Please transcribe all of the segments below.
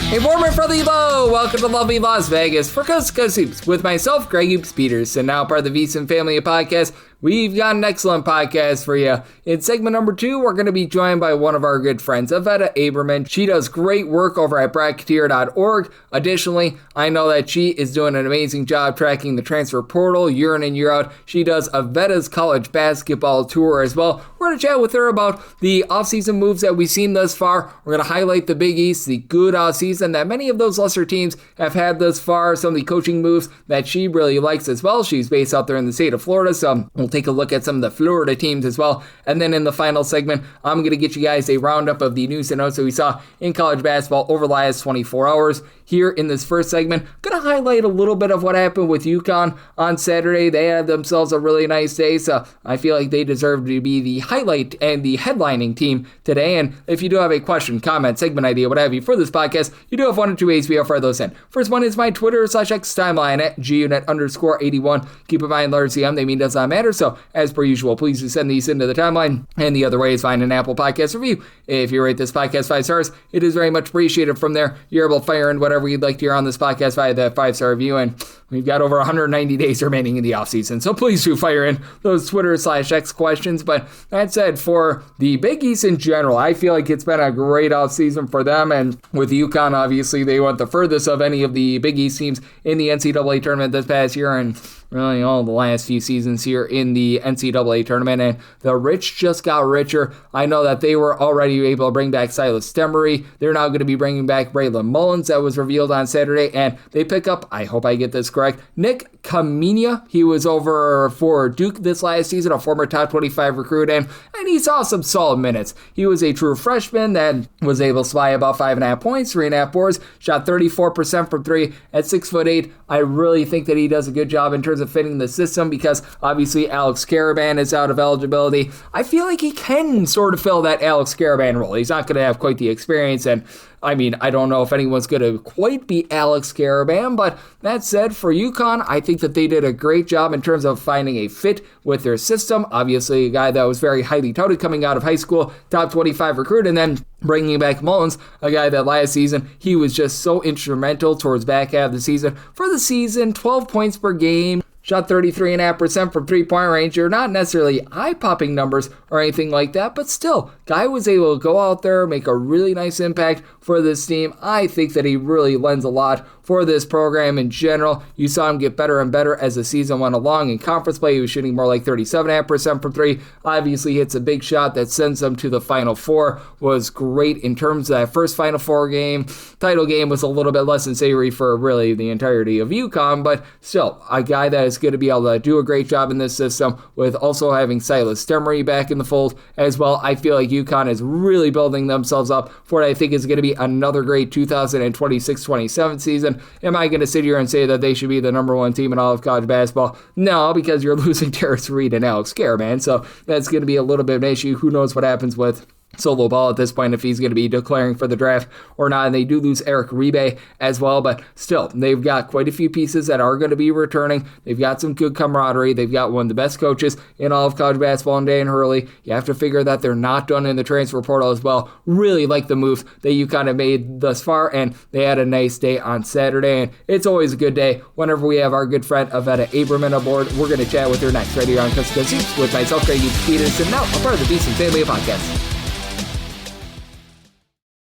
Hey, warm and friendly hello! Welcome to lovely Las Vegas for Coast to Coast Hoops with myself, Greg Hoops Peters, and now part of the VSiN family of podcasts. We've got an excellent podcast for you. In segment number 2, we're going to be joined by one of our good friends, Ivetta Abramyan. She does great work over at Bracketeer.org. Additionally, I know that she is doing an amazing job tracking the transfer portal year in and year out. She does Ivetta's college basketball tour as well. We're going to chat with her about the offseason moves that we've seen thus far. We're going to highlight the Big East, the good offseason that many of those lesser teams have had thus far, some of the coaching moves that she really likes as well. She's based out there in the state of Florida, so we'll take a look at some of the Florida teams as well. And then in the final segment, I'm going to get you guys a roundup of the news and notes that we saw in college basketball over the last 24 hours. Here in this first segment, I'm going to highlight a little bit of what happened with UConn on Saturday. They had themselves a really nice day, so I feel like they deserve to be the highlight and the headlining team today. And if you do have a question, comment, segment idea, what have you for this podcast, you do have one or two ways we offer those in. First one is my Twitter/X timeline at gunit_81. Keep in mind, large CM, they mean does not matter, so as per usual, please do send these into the timeline. And the other way is find an Apple Podcast review. If you rate this podcast 5 stars, it is very much appreciated. From there, you're able to fire in whatever you'd like to hear on this podcast via that 5-star review, and we've got over 190 days remaining in the offseason, so please do fire in those Twitter/X questions. But that said, for the Big East in general, I feel like it's been a great offseason for them, and with UConn, obviously, they went the furthest of any of the Big East teams in the NCAA tournament this past year, and really all the last few seasons here in the NCAA tournament, and the rich just got richer. I know that they were already able to bring back Silas Demery. They're now going to be bringing back Braylon Mullins, that was revealed on Saturday, and they pick up, I hope I get this correct, Nick Kamenia. He was over for Duke this last season, a former top 25 recruit, and he saw some solid minutes. He was a true freshman that was able to supply about 5.5 points, 3.5 boards, shot 34% from 3 at 6'8". I really think that he does a good job in terms of fitting the system, because obviously Alex Karaban is out of eligibility. I feel like he can sort of fill that Alex Karaban role. He's not going to have quite the experience, and I mean, I don't know if anyone's going to quite be Alex Karaban, but that said, for UConn, I think that they did a great job in terms of finding a fit with their system. Obviously, a guy that was very highly touted coming out of high school, top 25 recruit, and then bringing back Mullins, a guy that last season, he was just so instrumental towards back half of the season. For the season, 12 points per game. Shot 33.5% from three-point range. You're not necessarily eye-popping numbers or anything like that, but still, guy was able to go out there, make a really nice impact for this team. I think that he really lends a lot for this program in general. You saw him get better and better as the season went along. In conference play, he was shooting more like 37.5% from 3. Obviously, hits a big shot that sends them to the Final Four. Was great in terms of that first Final Four game. Title game was a little bit less than savory for really the entirety of UConn, but still, a guy that is going to be able to do a great job in this system, with also having Silas Demery back in the fold as well. I feel like UConn is really building themselves up for what I think is going to be another great 2026-27 season. Am I going to sit here and say that they should be the number one team in all of college basketball? No, because you're losing Terrence Reed and Alex Karaban, so that's going to be a little bit of an issue. Who knows what happens with solo ball at this point, if he's going to be declaring for the draft or not. And they do lose Eric Rebe as well, but still, they've got quite a few pieces that are going to be returning. They've got some good camaraderie. They've got one of the best coaches in all of college basketball in Dan Hurley. You have to figure that they're not done in the transfer portal as well. Really like the moves that you kind of made thus far, and they had a nice day on Saturday, and it's always a good day whenever we have our good friend Ivetta Abramyan aboard. We're going to chat with her next right here on Coast to Coast Hoops with myself, Greg Hoops and now a part of the VSiN family of podcasts.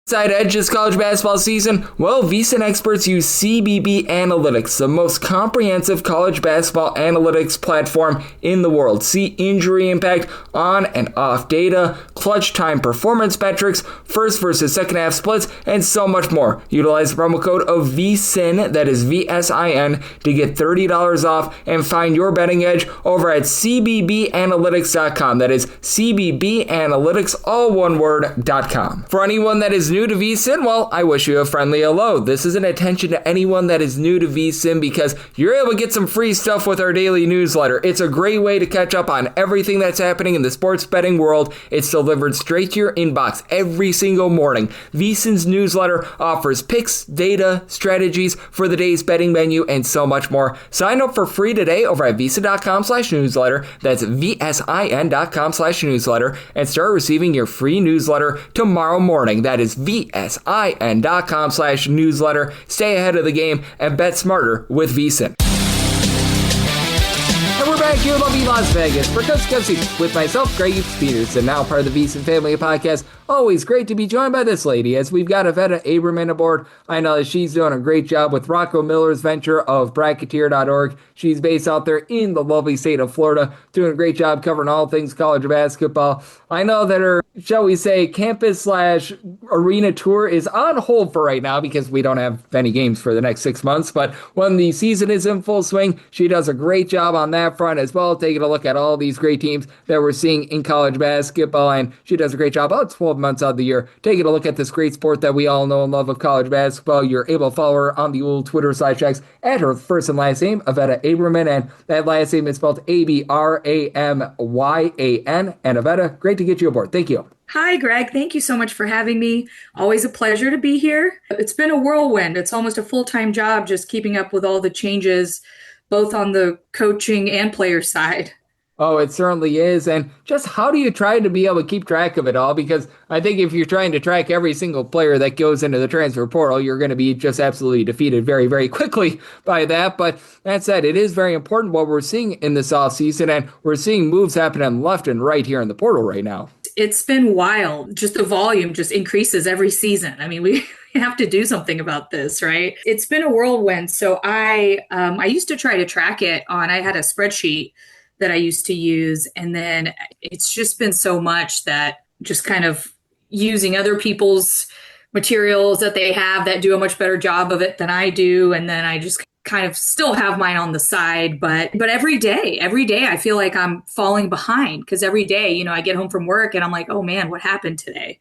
Side edge this college basketball season? Well, VSiN experts use CBB Analytics, the most comprehensive college basketball analytics platform in the world. See injury impact, on and off data, clutch time performance metrics, first versus second half splits, and so much more. Utilize the promo code of VSiN, that is VSIN, to get $30 off and find your betting edge over at cbbanalytics.com. That is cbbanalytics, all one word, .com. For anyone that is new to VSiN, well, I wish you a friendly hello. This is an attention to anyone that is new to VSiN, because you're able to get some free stuff with our daily newsletter. It's a great way to catch up on everything that's happening in the sports betting world. It's delivered straight to your inbox every single morning. VSiN's newsletter offers picks, data, strategies for the day's betting menu, and so much more. Sign up for free today over at VSiN.com/newsletter. That's VSIN.com/newsletter, and start receiving your free newsletter tomorrow morning. That is vsin.com/newsletter. Stay ahead of the game and bet smarter with VSiN. And we're back here in lovely Las Vegas for Coast to Coast Hoops with myself, Greg Peters, and now part of the VSiN family podcast. Always great to be joined by this lady, as we've got Ivetta Abramyan aboard. I know that she's doing a great job with Rocco Miller's venture of Bracketeer.org. She's based out there in the lovely state of Florida, doing a great job covering all things college basketball. I know that her, shall we say, campus/arena tour is on hold for right now because we don't have any games for the next 6 months. But when the season is in full swing, she does a great job on that front as well, taking a look at all these great teams that we're seeing in college basketball. And she does a great job about 12 months out of the year, taking a look at this great sport that we all know and love of college basketball. You're able to follow her on the old Twitter side checks at her first and last name, Ivetta Abramyan, and that last name is spelled Abramyan. And Ivetta, great to get you aboard. Thank you. Hi, Greg. Thank you so much for having me. Always a pleasure to be here. It's been a whirlwind. It's almost a full-time job just keeping up with all the changes, both on the coaching and player side. Oh, it certainly is. And just how do you try to be able to keep track of it all? Because I think if you're trying to track every single player that goes into the transfer portal, you're going to be just absolutely defeated very, very quickly by that. But that said, it is very important what we're seeing in this offseason, and we're seeing moves happening left and right here in the portal right now. It's been wild. Just the volume just increases every season. I mean, we have to do something about this, right? It's been a whirlwind. So I used to try to track it I had a spreadsheet that I used to use. And then it's just been so much that just kind of using other people's materials that they have that do a much better job of it than I do. And then I just kind of still have mine on the side. But every day I feel like I'm falling behind because every day, I get home from work and I'm like, oh man, what happened today?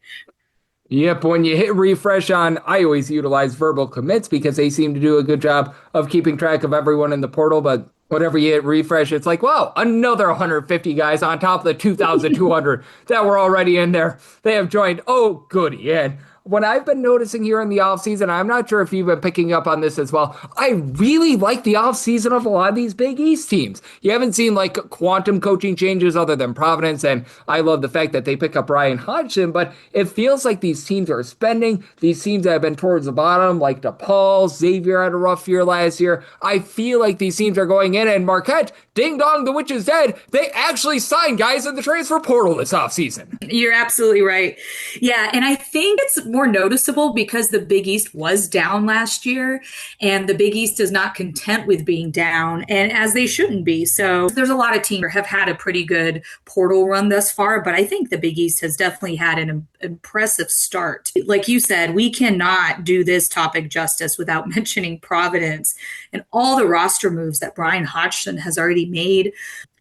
Yep, when you hit refresh I always utilize verbal commits because they seem to do a good job of keeping track of everyone in the portal. But whenever you hit refresh, it's like, wow, another 150 guys on top of the 2,200 that were already in there. They have joined. Oh, goody. And what I've been noticing here in the offseason, I'm not sure if you've been picking up on this as well, I really like the offseason of a lot of these Big East teams. You haven't seen like quantum coaching changes other than Providence, and I love the fact that they pick up Ryan Hodgson, but it feels like these teams are spending, these teams that have been towards the bottom, like DePaul, Xavier had a rough year last year. I feel like these teams are going in, and Marquette, ding dong, the witch is dead. They actually signed guys in the transfer portal this offseason. You're absolutely right. Yeah, and I think it's more noticeable because the Big East was down last year, and the Big East is not content with being down, and as they shouldn't be. So there's a lot of teams that have had a pretty good portal run thus far, but I think the Big East has definitely had an impressive start. Like you said, we cannot do this topic justice without mentioning Providence and all the roster moves that Brian Hodgson has already made.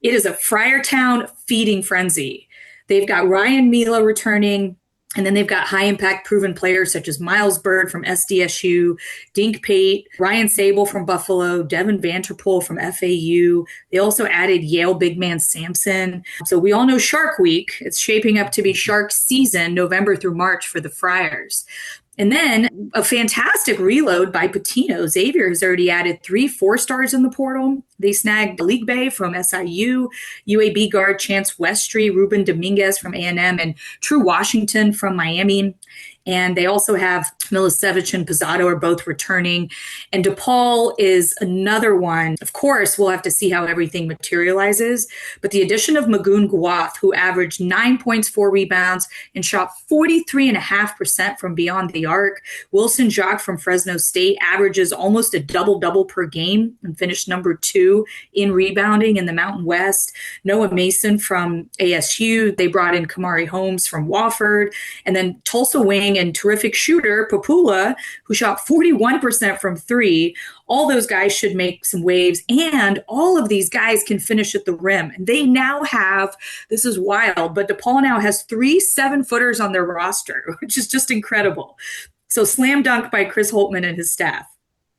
It is a Friartown feeding frenzy. They've got Ryan Mila returning, and then they've got high-impact proven players such as Miles Bird from SDSU, Dink Pate, Ryan Sable from Buffalo, Devin Vanterpool from FAU. They also added Yale big man Sampson. So we all know Shark Week. It's shaping up to be Shark season, November through March for the Friars. And then a fantastic reload by Patino. Xavier has already added 3 4-stars in the portal. They snagged Malik Bey from SIU, UAB guard Chance Westry, Ruben Dominguez from A&M, and True Washington from Miami. And they also have Milicevic and Pizzato are both returning. And DePaul is another one. Of course, we'll have to see how everything materializes. But the addition of Magoon Guath, who averaged 9 points, 4 rebounds, and shot 43.5% from beyond the arc. Wilson Jacques from Fresno State averages almost a double-double per game and finished number 2 in rebounding in the Mountain West. Noah Mason from ASU. They brought in Kamari Holmes from Wofford. And then Tulsa wing and terrific shooter, Papula, who shot 41% from 3. All those guys should make some waves, and all of these guys can finish at the rim. And they now have, this is wild, but DePaul now has 3 7-footers on their roster, which is just incredible. So slam dunk by Chris Holtman and his staff.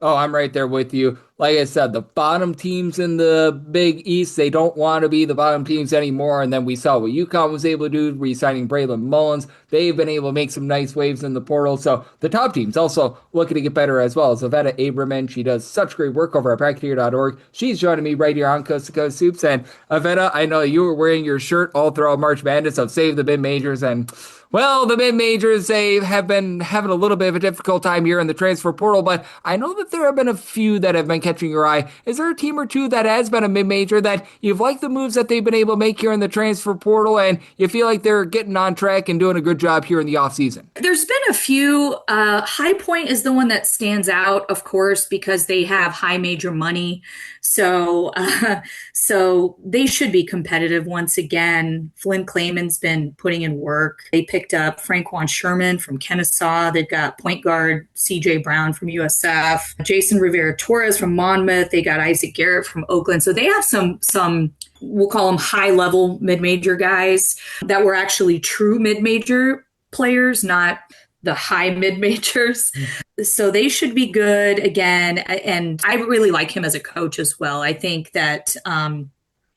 Oh, I'm right there with you. Like I said, the bottom teams in the Big East, they don't want to be the bottom teams anymore. And then we saw what UConn was able to do, re-signing Braylon Mullins. They've been able to make some nice waves in the portal. So the top teams also looking to get better as well. As Ivetta Abramyan, she does such great work over at Bracketeer.org. She's joining me right here on Coast to Coast Hoops. And Ivetta, I know you were wearing your shirt all throughout March Madness of Save the Mid Majors. And Well, the mid-majors, they have been having a little bit of a difficult time here in the transfer portal, but I know that there have been a few that have been catching your eye. Is there a team or two that has been a mid-major that you've liked the moves that they've been able to make here in the transfer portal, and you feel like they're getting on track and doing a good job here in the offseason? There's been a few. High Point is the one that stands out, of course, because they have high major money. So they should be competitive once again. Flynn Clayman's been putting in work. They picked up Frank Juan Sherman from Kennesaw. They've got point guard C.J. Brown from USF, Jason Rivera Torres from Monmouth. They got Isaac Garrett from Oakland. So they have some we'll call them high level mid-major guys that were actually true mid-major players, not the high mid-majors. So they should be good again. And I really like him as a coach as well. I think that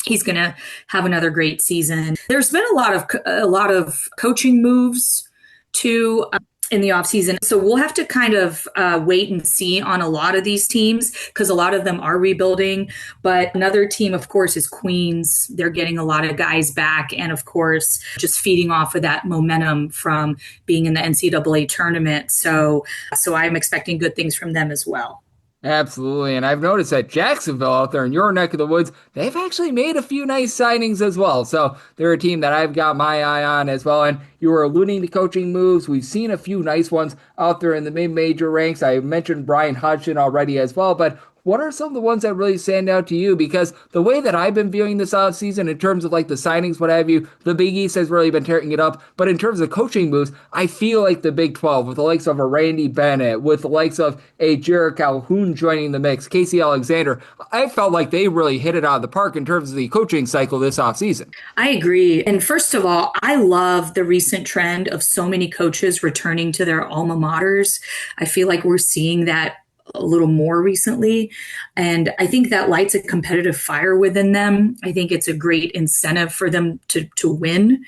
he's going to have another great season. There's been a lot of coaching moves too in the offseason. So we'll have to kind of wait and see on a lot of these teams because a lot of them are rebuilding. But another team, of course, is Queens. They're getting a lot of guys back. And of course, just feeding off of that momentum from being in the NCAA tournament. So I'm expecting good things from them as well. Absolutely. And I've noticed that Jacksonville out there in your neck of the woods, they've actually made a few nice signings as well. So they're a team that I've got my eye on as well. And you were alluding to coaching moves. We've seen a few nice ones out there in the mid-major ranks. I mentioned Brian Hodgson already as well, but what are some of the ones that really stand out to you? Because the way that I've been viewing this offseason in terms of like the signings, what have you, the Big East has really been tearing it up. But in terms of coaching moves, I feel like the Big 12 with the likes of a Randy Bennett, with the likes of a Jared Calhoun joining the mix, Casey Alexander, I felt like they really hit it out of the park in terms of the coaching cycle this offseason. I agree. And first of all, I love the recent trend of so many coaches returning to their alma maters. I feel like we're seeing that a little more recently. And I think that lights a competitive fire within them. I think it's a great incentive for them to win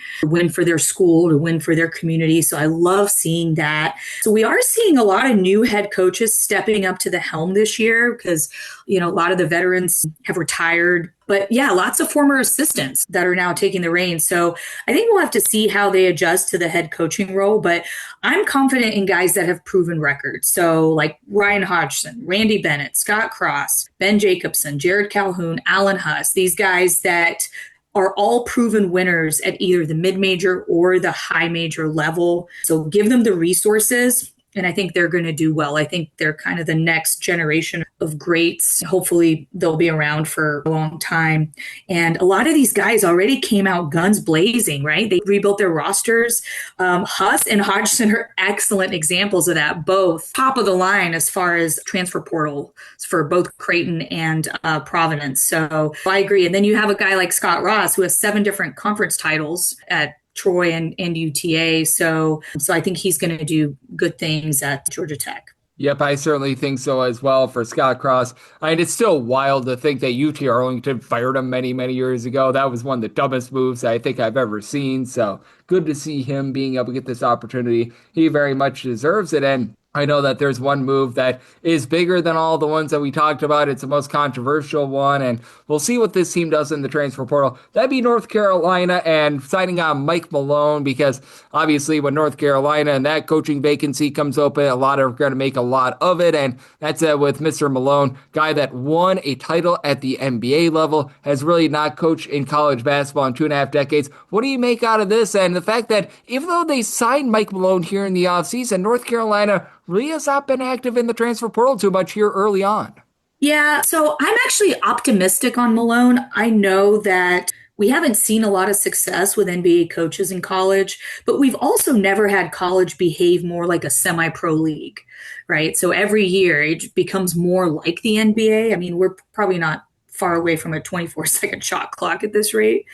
for their school, to win for their community. So I love seeing that. So we are seeing a lot of new head coaches stepping up to the helm this year because, a lot of the veterans have retired. But yeah, lots of former assistants that are now taking the reins. So I think we'll have to see how they adjust to the head coaching role. But I'm confident in guys that have proven records. So like Ryan Hodgson, Randy Bennett, Scott Cross, Ben Jacobson, Jared Calhoun, Alan Huss, these guys that are all proven winners at either the mid-major or the high major level. So give them the resources. And I think they're going to do well. I think they're kind of the next generation of greats. Hopefully they'll be around for a long time. And a lot of these guys already came out guns blazing, right? They rebuilt their rosters. Huss and Hodgson are excellent examples of that, both top of the line as far as transfer portal for both Creighton and Providence. So I agree. And then you have a guy like Scott Ross who has 7 different conference titles at Troy and UTA. So I think he's going to do good things at Georgia Tech. Yep, I certainly think so as well for Scott Cross. I mean, it's still wild to think that UT Arlington fired him many, many years ago. That was one of the dumbest moves I think I've ever seen. So good to see him being able to get this opportunity. He very much deserves it. And I know that there's one move that is bigger than all the ones that we talked about. It's the most controversial one, and we'll see what this team does in the transfer portal. That'd be North Carolina and signing on Mike Malone, because obviously when North Carolina and that coaching vacancy comes open, a lot are going to make a lot of it, and that's with Mr. Malone, guy that won a title at the NBA level, has really not coached in college basketball in 2.5 decades. What do you make out of this? And the fact that even though they signed Mike Malone here in the offseason, North Carolina really has not been active in the transfer portal too much here early on. Yeah, so I'm actually optimistic on Malone. I know that we haven't seen a lot of success with NBA coaches in college, but we've also never had college behave more like a semi-pro league, right? So every year it becomes more like the NBA. I mean, we're probably not far away from a 24-second shot clock at this rate.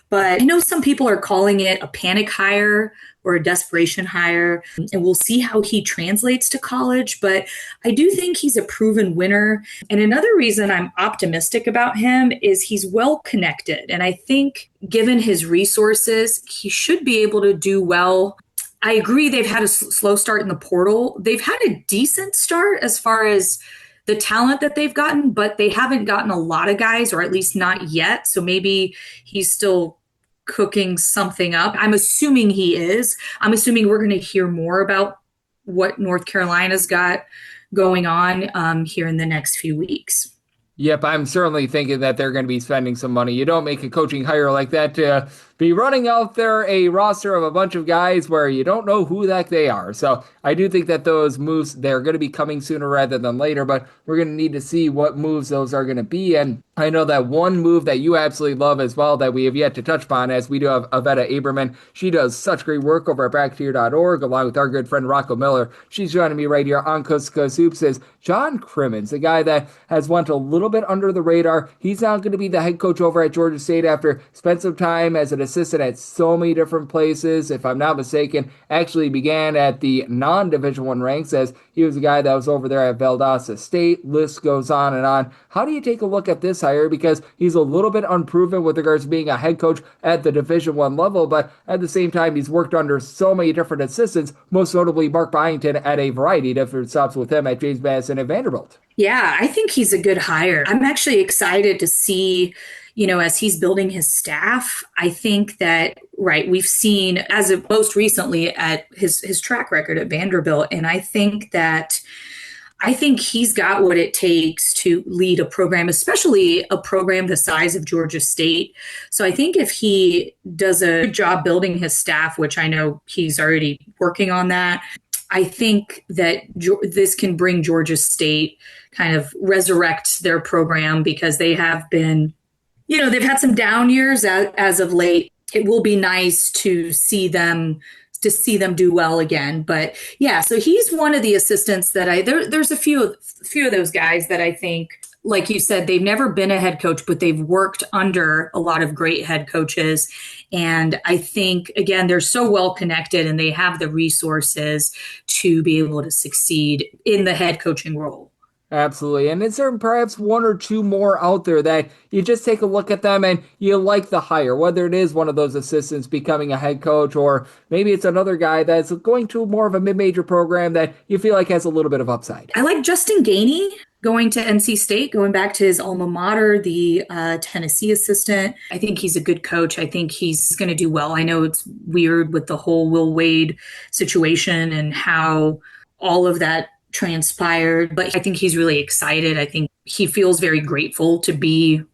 But I know some people are calling it a panic hire or a desperation hire, and we'll see how he translates to college. But I do think he's a proven winner. And another reason I'm optimistic about him is he's well connected. And I think given his resources, he should be able to do well. I agree they've had a slow start in the portal. They've had a decent start as far as the talent that they've gotten, but they haven't gotten a lot of guys, or at least not yet. So maybe he's still cooking something up. I'm assuming he is. I'm assuming we're going to hear more about what North Carolina's got going on here in the next few weeks. Yep, I'm certainly thinking that they're going to be spending some money. You don't make a coaching hire like that to be running out there a roster of a bunch of guys where you don't know who the heck they are. So I do think that those moves, they're going to be coming sooner rather than later, but we're going to need to see what moves those are going to be. And I know that one move that you absolutely love as well that we have yet to touch upon, as we do have Ivetta Abramyan. She does such great work over at Bracketeer.org along with our good friend Rocco Miller. She's joining me right here on Coast to Coast Hoops is John Crimmins, a guy that has went a little bit under the radar. He's now going to be the head coach over at Georgia State after spent some time as an assistant at so many different places. If I'm not mistaken, actually began at the non-Division I ranks as he was a guy that was over there at Valdosta State. List goes on and on. How do you take a look at this hire? Because he's a little bit unproven with regards to being a head coach at the Division I level, but at the same time, he's worked under so many different assistants, most notably Mark Byington at a variety of different stops with him at James Madison and Vanderbilt. Yeah, I think he's a good hire. I'm actually excited to see, as he's building his staff. I think that, right, we've seen as of most recently at his track record at Vanderbilt. And I think he's got what it takes to lead a program, especially a program the size of Georgia State. So I think if he does a good job building his staff, which I know he's already working on that, I think that this can bring Georgia State kind of resurrect their program because they have been, they've had some down years as of late. It will be nice to see them do well again. But yeah, so he's one of the assistants that there's a few of those guys that I think, like you said, they've never been a head coach, but they've worked under a lot of great head coaches. And I think, again, they're so well connected and they have the resources to be able to succeed in the head coaching role. Absolutely. And is there perhaps one or two more out there that you just take a look at them and you like the hire, whether it is one of those assistants becoming a head coach, or maybe it's another guy that's going to more of a mid-major program that you feel like has a little bit of upside? I like Justin Gainey going to NC State, going back to his alma mater, the Tennessee assistant. I think he's a good coach. I think he's going to do well. I know it's weird with the whole Will Wade situation and how all of that transpired, but I think he's really excited. I think he feels very grateful to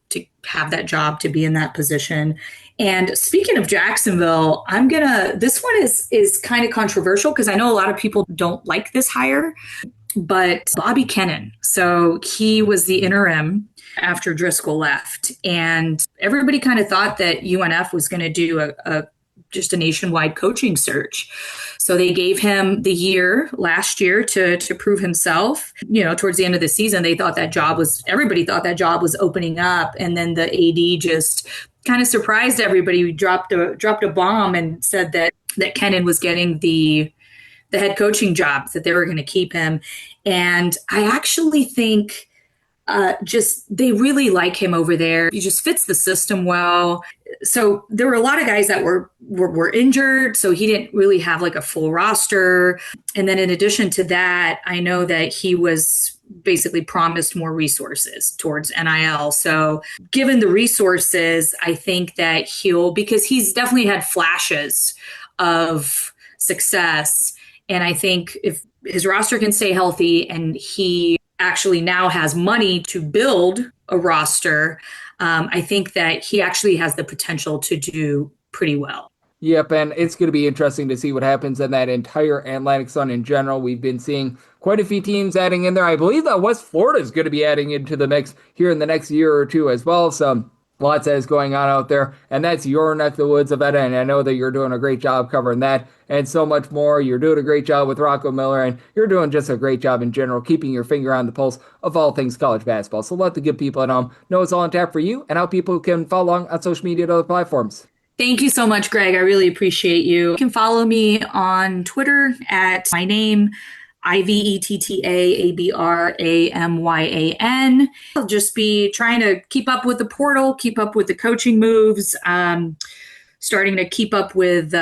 have that job, to be in that position. And speaking of Jacksonville, this one is kind of controversial because I know a lot of people don't like this hire, but Bobby Kennan. So he was the interim after Driscoll left, and everybody kind of thought that UNF was going to do just a nationwide coaching search. So they gave him the year last year to prove himself. Towards the end of the season, everybody thought that job was opening up. And then the AD just kind of surprised everybody. We dropped a bomb and said that Kennan was getting the head coaching job, that they were going to keep him. And I actually think they really like him over there. He just fits the system well. So there were a lot of guys that were injured, so he didn't really have like a full roster. And then in addition to that, I know that he was basically promised more resources towards NIL. So given the resources, I think that because he's definitely had flashes of success. And I think if his roster can stay healthy and he actually now has money to build a roster, I think that he actually has the potential to do pretty well. Yep, and it's going to be interesting to see what happens in that entire Atlantic Sun in general. We've been seeing quite a few teams adding in there. I believe that West Florida is going to be adding into the mix here in the next year or two as well. So lots that is going on out there, and that's your neck of the woods, Ivetta, and I know that you're doing a great job covering that and so much more. You're doing a great job with Rocco Miller, and you're doing just a great job in general, keeping your finger on the pulse of all things college basketball. So let the good people at home know it's all on tap for you and how people can follow along on social media and other platforms. Thank you so much, Greg. I really appreciate you. You can follow me on Twitter at my name, IvettaAbramyan. I'll just be trying to keep up with the portal, keep up with the coaching moves, starting to keep up with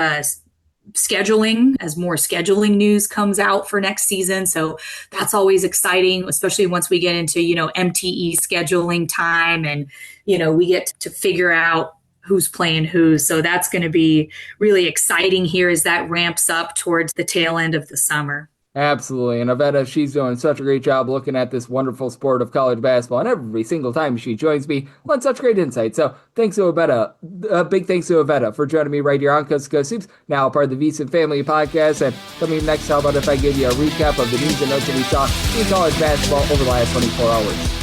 scheduling as more scheduling news comes out for next season. So that's always exciting, especially once we get into, MTE scheduling time and, we get to figure out who's playing who. So that's going to be really exciting here as that ramps up towards the tail end of the summer. Absolutely. And Ivetta, she's doing such a great job looking at this wonderful sport of college basketball. And every single time she joins me, on such great insight. So thanks to Ivetta. Big thanks to Ivetta for joining me right here on Coast to Coast Hoops, now part of the VSiN Family Podcast. And coming next, how about if I give you a recap of the news and notes that we saw in college basketball over the last 24 hours?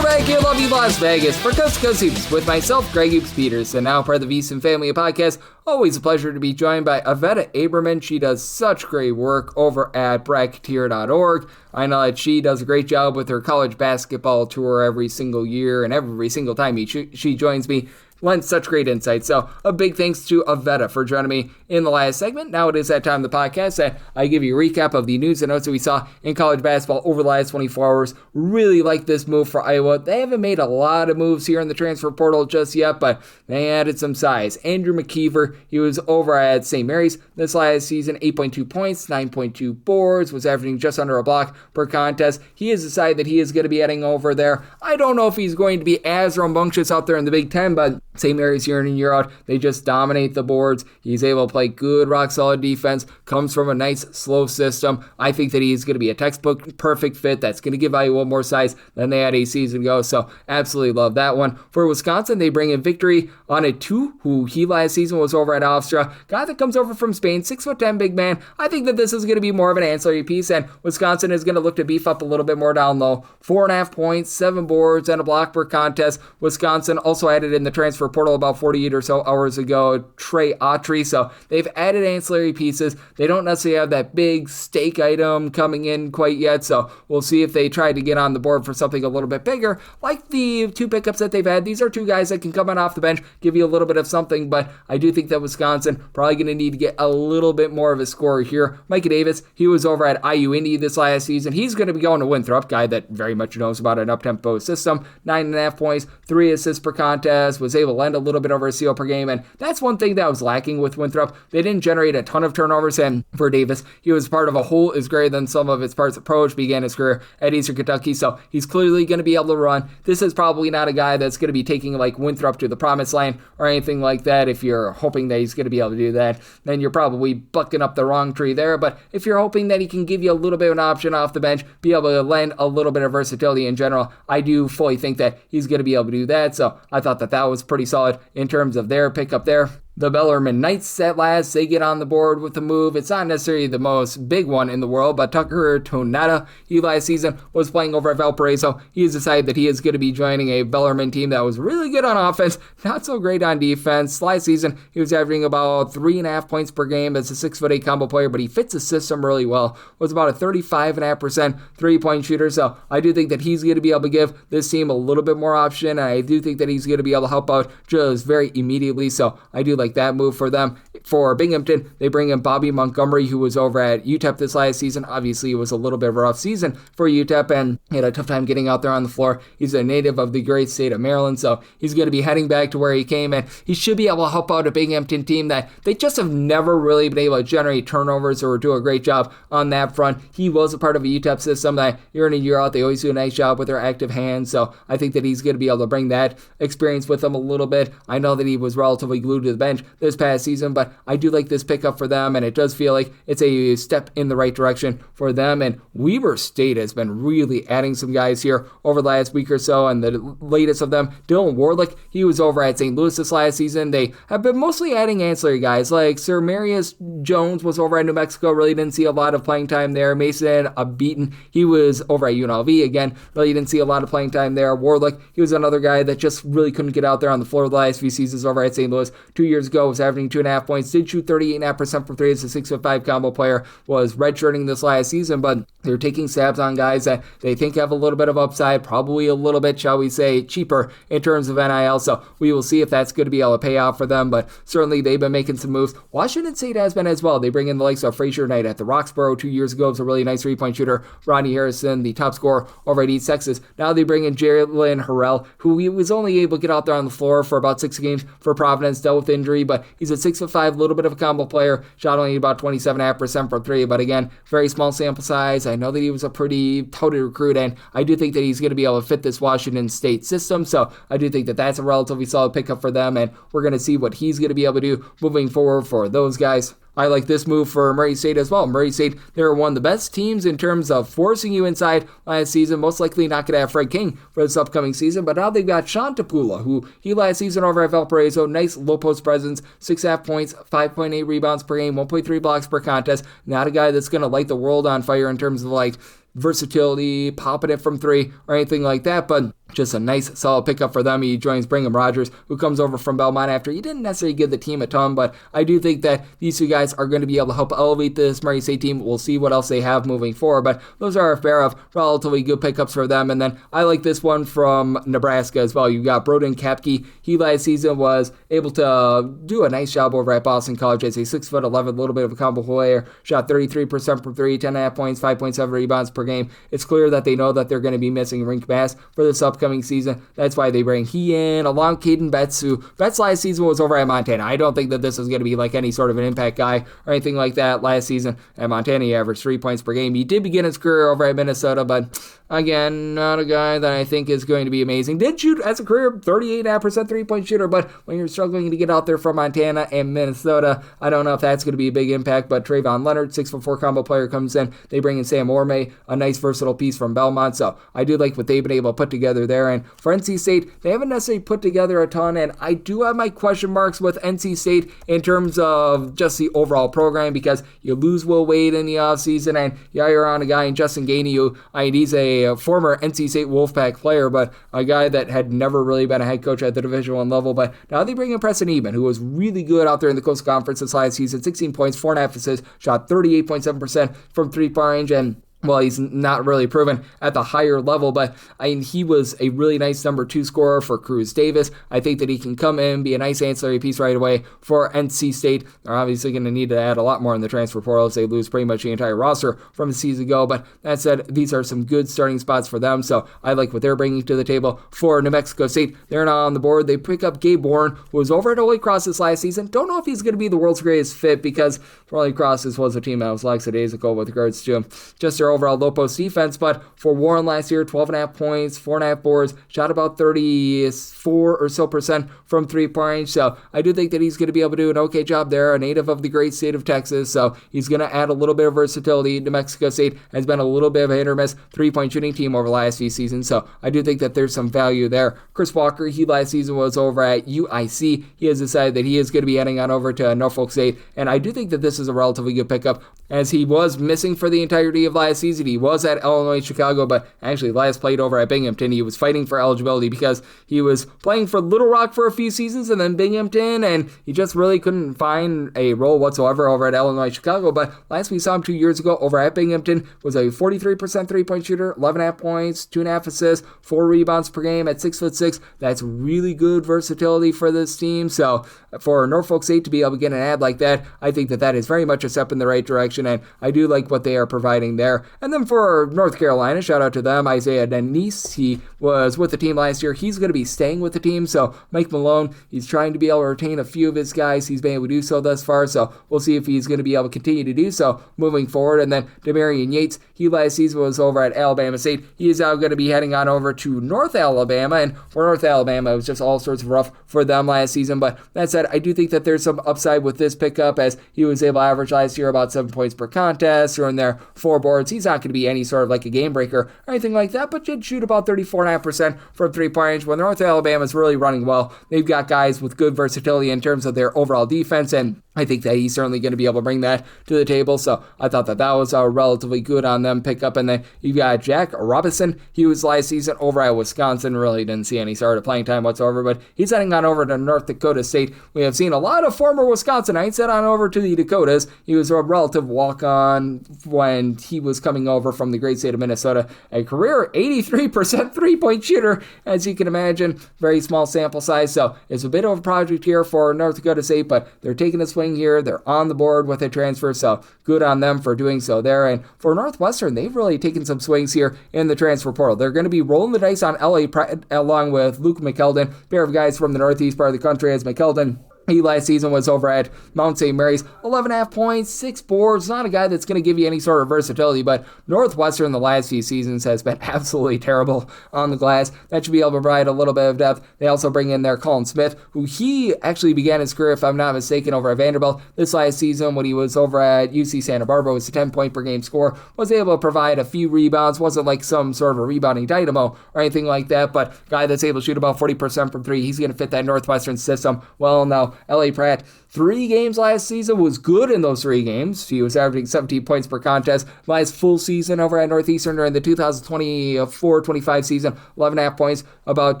Back here, lovely Las Vegas, for Coast to Coast Hoops with myself, Greg Hoops Peters, and now part of the VSiN Family Podcast. Always a pleasure to be joined by Ivetta Abramyan. She does such great work over at bracketeer.org. I know that she does a great job with her college basketball tour every single year, and every single time she joins me, lends such great insight. So a big thanks to Ivetta for joining me in the last segment. Now it is that time of the podcast that I give you a recap of the news and notes that we saw in college basketball over the last 24 hours. Really like this move for Iowa. They haven't made a lot of moves here in the transfer portal just yet, but they added some size. Andrew McKeever, he was over at St. Mary's this last season, 8.2 points, 9.2 boards, was averaging just under a block per contest. He has decided that he is going to be heading over there. I don't know if he's going to be as rambunctious out there in the Big Ten, but St. Mary's year in and year out, they just dominate the boards. He's able to play good, rock-solid defense, comes from a nice, slow system. I think that he's going to be a textbook perfect fit that's going to give Iowa more size than they had a season ago, so absolutely love that one. For Wisconsin, they bring in Victory on a 2, who he last season was over at Hofstra. Guy that comes over from Spain, 6'10" big man. I think that this is going to be more of an ancillary piece, and Wisconsin is going to look to beef up a little bit more down low. 4.5 points, 7 boards, and a block per contest. Wisconsin also added in the transfer portal about 48 or so hours ago, Trey Autry. So they've added ancillary pieces. They don't necessarily have that big stake item coming in quite yet. So we'll see if they try to get on the board for something a little bit bigger. Like the 2 pickups that they've had, these are 2 guys that can come in off the bench, give you a little bit of something. But I do think that Wisconsin probably going to need to get a little bit more of a score here. Micah Davis, he was over at IU Indy this last season. He's going to be going to Winthrop, guy that very much knows about an up-tempo system. 9.5 points, 3 assists per contest, was able to lend a little bit over a steal per game, and that's one thing that was lacking with Winthrop. They didn't generate a ton of turnovers, and for Davis, he was part of a whole is greater than some of its parts approach, began his career at Eastern Kentucky, so he's clearly going to be able to run. This is probably not a guy that's going to be taking like Winthrop to the promised land or anything like that. If you're hoping that he's going to be able to do that, then you're probably bucking up the wrong tree there, but if you're hoping that he can give you a little bit of an option off the bench, be able to lend a little bit of versatility in general, I do fully think that he's going to be able to do that, so I thought that that was pretty solid in terms of their pickup there. The Bellarmine Knights at last, they get on the board with the move. It's not necessarily the most big one in the world, but Tucker Tonetta, he last season was playing over at Valparaiso. He has decided that he is going to be joining a Bellarmine team that was really good on offense, not so great on defense. Last season, he was averaging about 3.5 points per game as a 6'8" combo player, but he fits the system really well. Was about a 35.5% three-point shooter, so I do think that he's going to be able to give this team a little bit more option, and I do think that he's going to be able to help out just very immediately, so I do like that move for them. For Binghamton, they bring in Bobby Montgomery, who was over at UTEP this last season. Obviously, it was a little bit of a rough season for UTEP, and he had a tough time getting out there on the floor. He's a native of the great state of Maryland, so he's going to be heading back to where he came, and he should be able to help out a Binghamton team that they just have never really been able to generate turnovers or do a great job on that front. He was a part of a UTEP system that year in and year out, they always do a nice job with their active hands, so I think that he's going to be able to bring that experience with them a little bit. I know that he was relatively glued to the bench this past season, but I do like this pickup for them, and it does feel like it's a step in the right direction for them. And Weber State has been really adding some guys here over the last week or so, and the latest of them, Dylan Warlick, he was over at St. Louis this last season. They have been mostly adding ancillary guys, like Sir Marius Jones was over at New Mexico, really didn't see a lot of playing time there. Mason Abeaton, he was over at UNLV, again, really didn't see a lot of playing time there. Warlick, he was another guy that just really couldn't get out there on the floor the last few seasons over at St. Louis. 2 years ago, was averaging 2.5 points, did shoot 38.5% from 3 as a 6'5" combo player, was redshirting this last season, but they're taking stabs on guys that they think have a little bit of upside, probably a little bit, shall we say, cheaper in terms of NIL, so we will see if that's going to be able to pay off for them, but certainly they've been making some moves. Washington State has been as well. They bring in the likes of Frazier Knight at the Roxborough 2 years ago, was a really nice three-point shooter. Ronnie Harrison, the top scorer over at East Texas. Now they bring in Jalen Harrell, who he was only able to get out there on the floor for about 6 games for Providence, dealt with injury 3, but he's a 6'5", little bit of a combo player, shot only about 27.5% from 3, but again, very small sample size. I know that he was a pretty touted recruit, and I do think that he's going to be able to fit this Washington State system, so I do think that that's a relatively solid pickup for them, and we're going to see what he's going to be able to do moving forward for those guys. I like this move for Murray State as well. Murray State, they're one of the best teams in terms of forcing you inside last season. Most likely not going to have Fred King for this upcoming season, but now they've got Sean Tapula, who he last season over at Valparaiso, nice low post presence, 6.5 points, 5.8 rebounds per game, 1.3 blocks per contest. Not a guy that's going to light the world on fire in terms of like versatility, popping it from 3 or anything like that, but just a nice solid pickup for them. He joins Brigham Rogers, who comes over from Belmont after he didn't necessarily give the team a ton, but I do think that these two guys are going to be able to help elevate this Murray State team. We'll see what else they have moving forward, but those are a pair of relatively good pickups for them. And then I like this one from Nebraska as well. You've got Broden Kapke. He last season was able to do a nice job over at Boston College as a 6'11", little bit of a combo player, shot 33% from 3, 10.5 points, 5.7 rebounds per game. It's clear that they know that they're going to be missing Rink Bass for this upcoming season. That's why they bring he in, along Caden Betts, who Betts last season was over at Montana. I don't think that this is going to be like any sort of an impact guy or anything like that. Last season at Montana, he averaged 3 points per game. He did begin his career over at Minnesota, but again, not a guy that I think is going to be amazing. Did shoot as a career 38.5% three-point shooter, but when you're struggling to get out there from Montana and Minnesota, I don't know if that's going to be a big impact, but Trayvon Leonard, 6'4" combo player, comes in. They bring in Sam Orme, a nice versatile piece from Belmont, so I do like what they've been able to put together there. And for NC State, they haven't necessarily put together a ton, and I do have my question marks with NC State in terms of just the overall program, because you lose Will Wade in the offseason, and you hire on a guy in Justin Gainey, who, he's a former NC State Wolfpack player, but a guy that had never really been a head coach at the Division I level. But now they bring in Preston Eben, who was really good out there in the Coast Conference this last season, 16 points, 4.5 assists, shot 38.7% from three-point range, and well, he's not really proven at the higher level, but he was a really nice number 2 scorer for Cruz Davis. I think that he can come in, be a nice ancillary piece right away for NC State. They're obviously going to need to add a lot more in the transfer portal as they lose pretty much the entire roster from the season ago, but that said, these are some good starting spots for them, so I like what they're bringing to the table. For New Mexico State, they're not on the board. They pick up Gabe Warren, who was over at Holy Cross this last season. Don't know if he's going to be the world's greatest fit, because Holy Cross was a team that was lackadaisical with regards to just their overall low post defense, but for Warren last year, 12.5 points, 4.5 boards, shot about 34 or so percent from three-point range, so I do think that he's going to be able to do an okay job there, a native of the great state of Texas, so he's going to add a little bit of versatility. New Mexico State has been a little bit of a hit or miss three-point shooting team over the last few seasons, so I do think that there's some value there. Chris Walker, he last season was over at UIC. He has decided that he is going to be heading on over to Norfolk State, and I do think that this is a relatively good pickup, as he was missing for the entirety of last season. He was at Illinois Chicago, but actually last played over at Binghamton. He was fighting for eligibility because he was playing for Little Rock for a few seasons and then Binghamton, and he just really couldn't find a role whatsoever over at Illinois Chicago. But last we saw him 2 years ago over at Binghamton, was a 43% three-point shooter, 11.5 points, 2.5 assists, 4 rebounds per game at 6'6". That's really good versatility for this team. So for Norfolk State to be able to get an ad like that, I think that that is very much a step in the right direction, and I do like what they are providing there. And then for North Carolina, shout out to them, Isaiah Denise. He was with the team last year. He's going to be staying with the team, so Mike Malone, he's trying to be able to retain a few of his guys. He's been able to do so thus far, so we'll see if he's going to be able to continue to do so moving forward. And then Demarion Yates, he last season was over at Alabama State. He is now going to be heading on over to North Alabama, and for North Alabama, it was just all sorts of rough for them last season, but that said, I do think that there's some upside with this pickup, as he was able to average last year about 7 points per contest, or in there 4 boards. He's not going to be any sort of like a game breaker or anything like that, but did shoot about 34.5% from three-point range. When North Alabama is really running well, they've got guys with good versatility in terms of their overall defense, and I think that he's certainly going to be able to bring that to the table, so I thought that that was a relatively good on them pickup. And then you've got Jack Robinson. He was last season over at Wisconsin, really didn't see any sort of playing time whatsoever, but he's heading on over to North Dakota State. We have seen a lot of former Wisconsinites head on over to the Dakotas. He was a relative walk-on when he was coming over from the great state of Minnesota, a career 83% three-point shooter, as you can imagine, very small sample size, so it's a bit of a project here for North Dakota State, but they're taking a swing here. They're on the board with a transfer, so good on them for doing so there. And for Northwestern, they've really taken some swings here in the transfer portal. They're going to be rolling the dice on LA along with Luke McKeldin, pair of guys from the northeast part of the country, as McKeldin He last season was over at Mount St. Mary's, 11.5 points, 6 boards. Not a guy that's going to give you any sort of versatility, but Northwestern the last few seasons has been absolutely terrible on the glass. That should be able to provide a little bit of depth. They also bring in their Colin Smith, who he actually began his career, if I'm not mistaken, over at Vanderbilt. This last season, when he was over at UC Santa Barbara, was a 10-point-per-game scorer, was able to provide a few rebounds, wasn't like some sort of a rebounding dynamo or anything like that, but guy that's able to shoot about 40% from three. He's going to fit that Northwestern system well now. L.A. Pratt, 3 games last season, was good in those 3 games. He was averaging 17 points per contest. Last full season over at Northeastern during the 2024-25 season, 11.5 points, about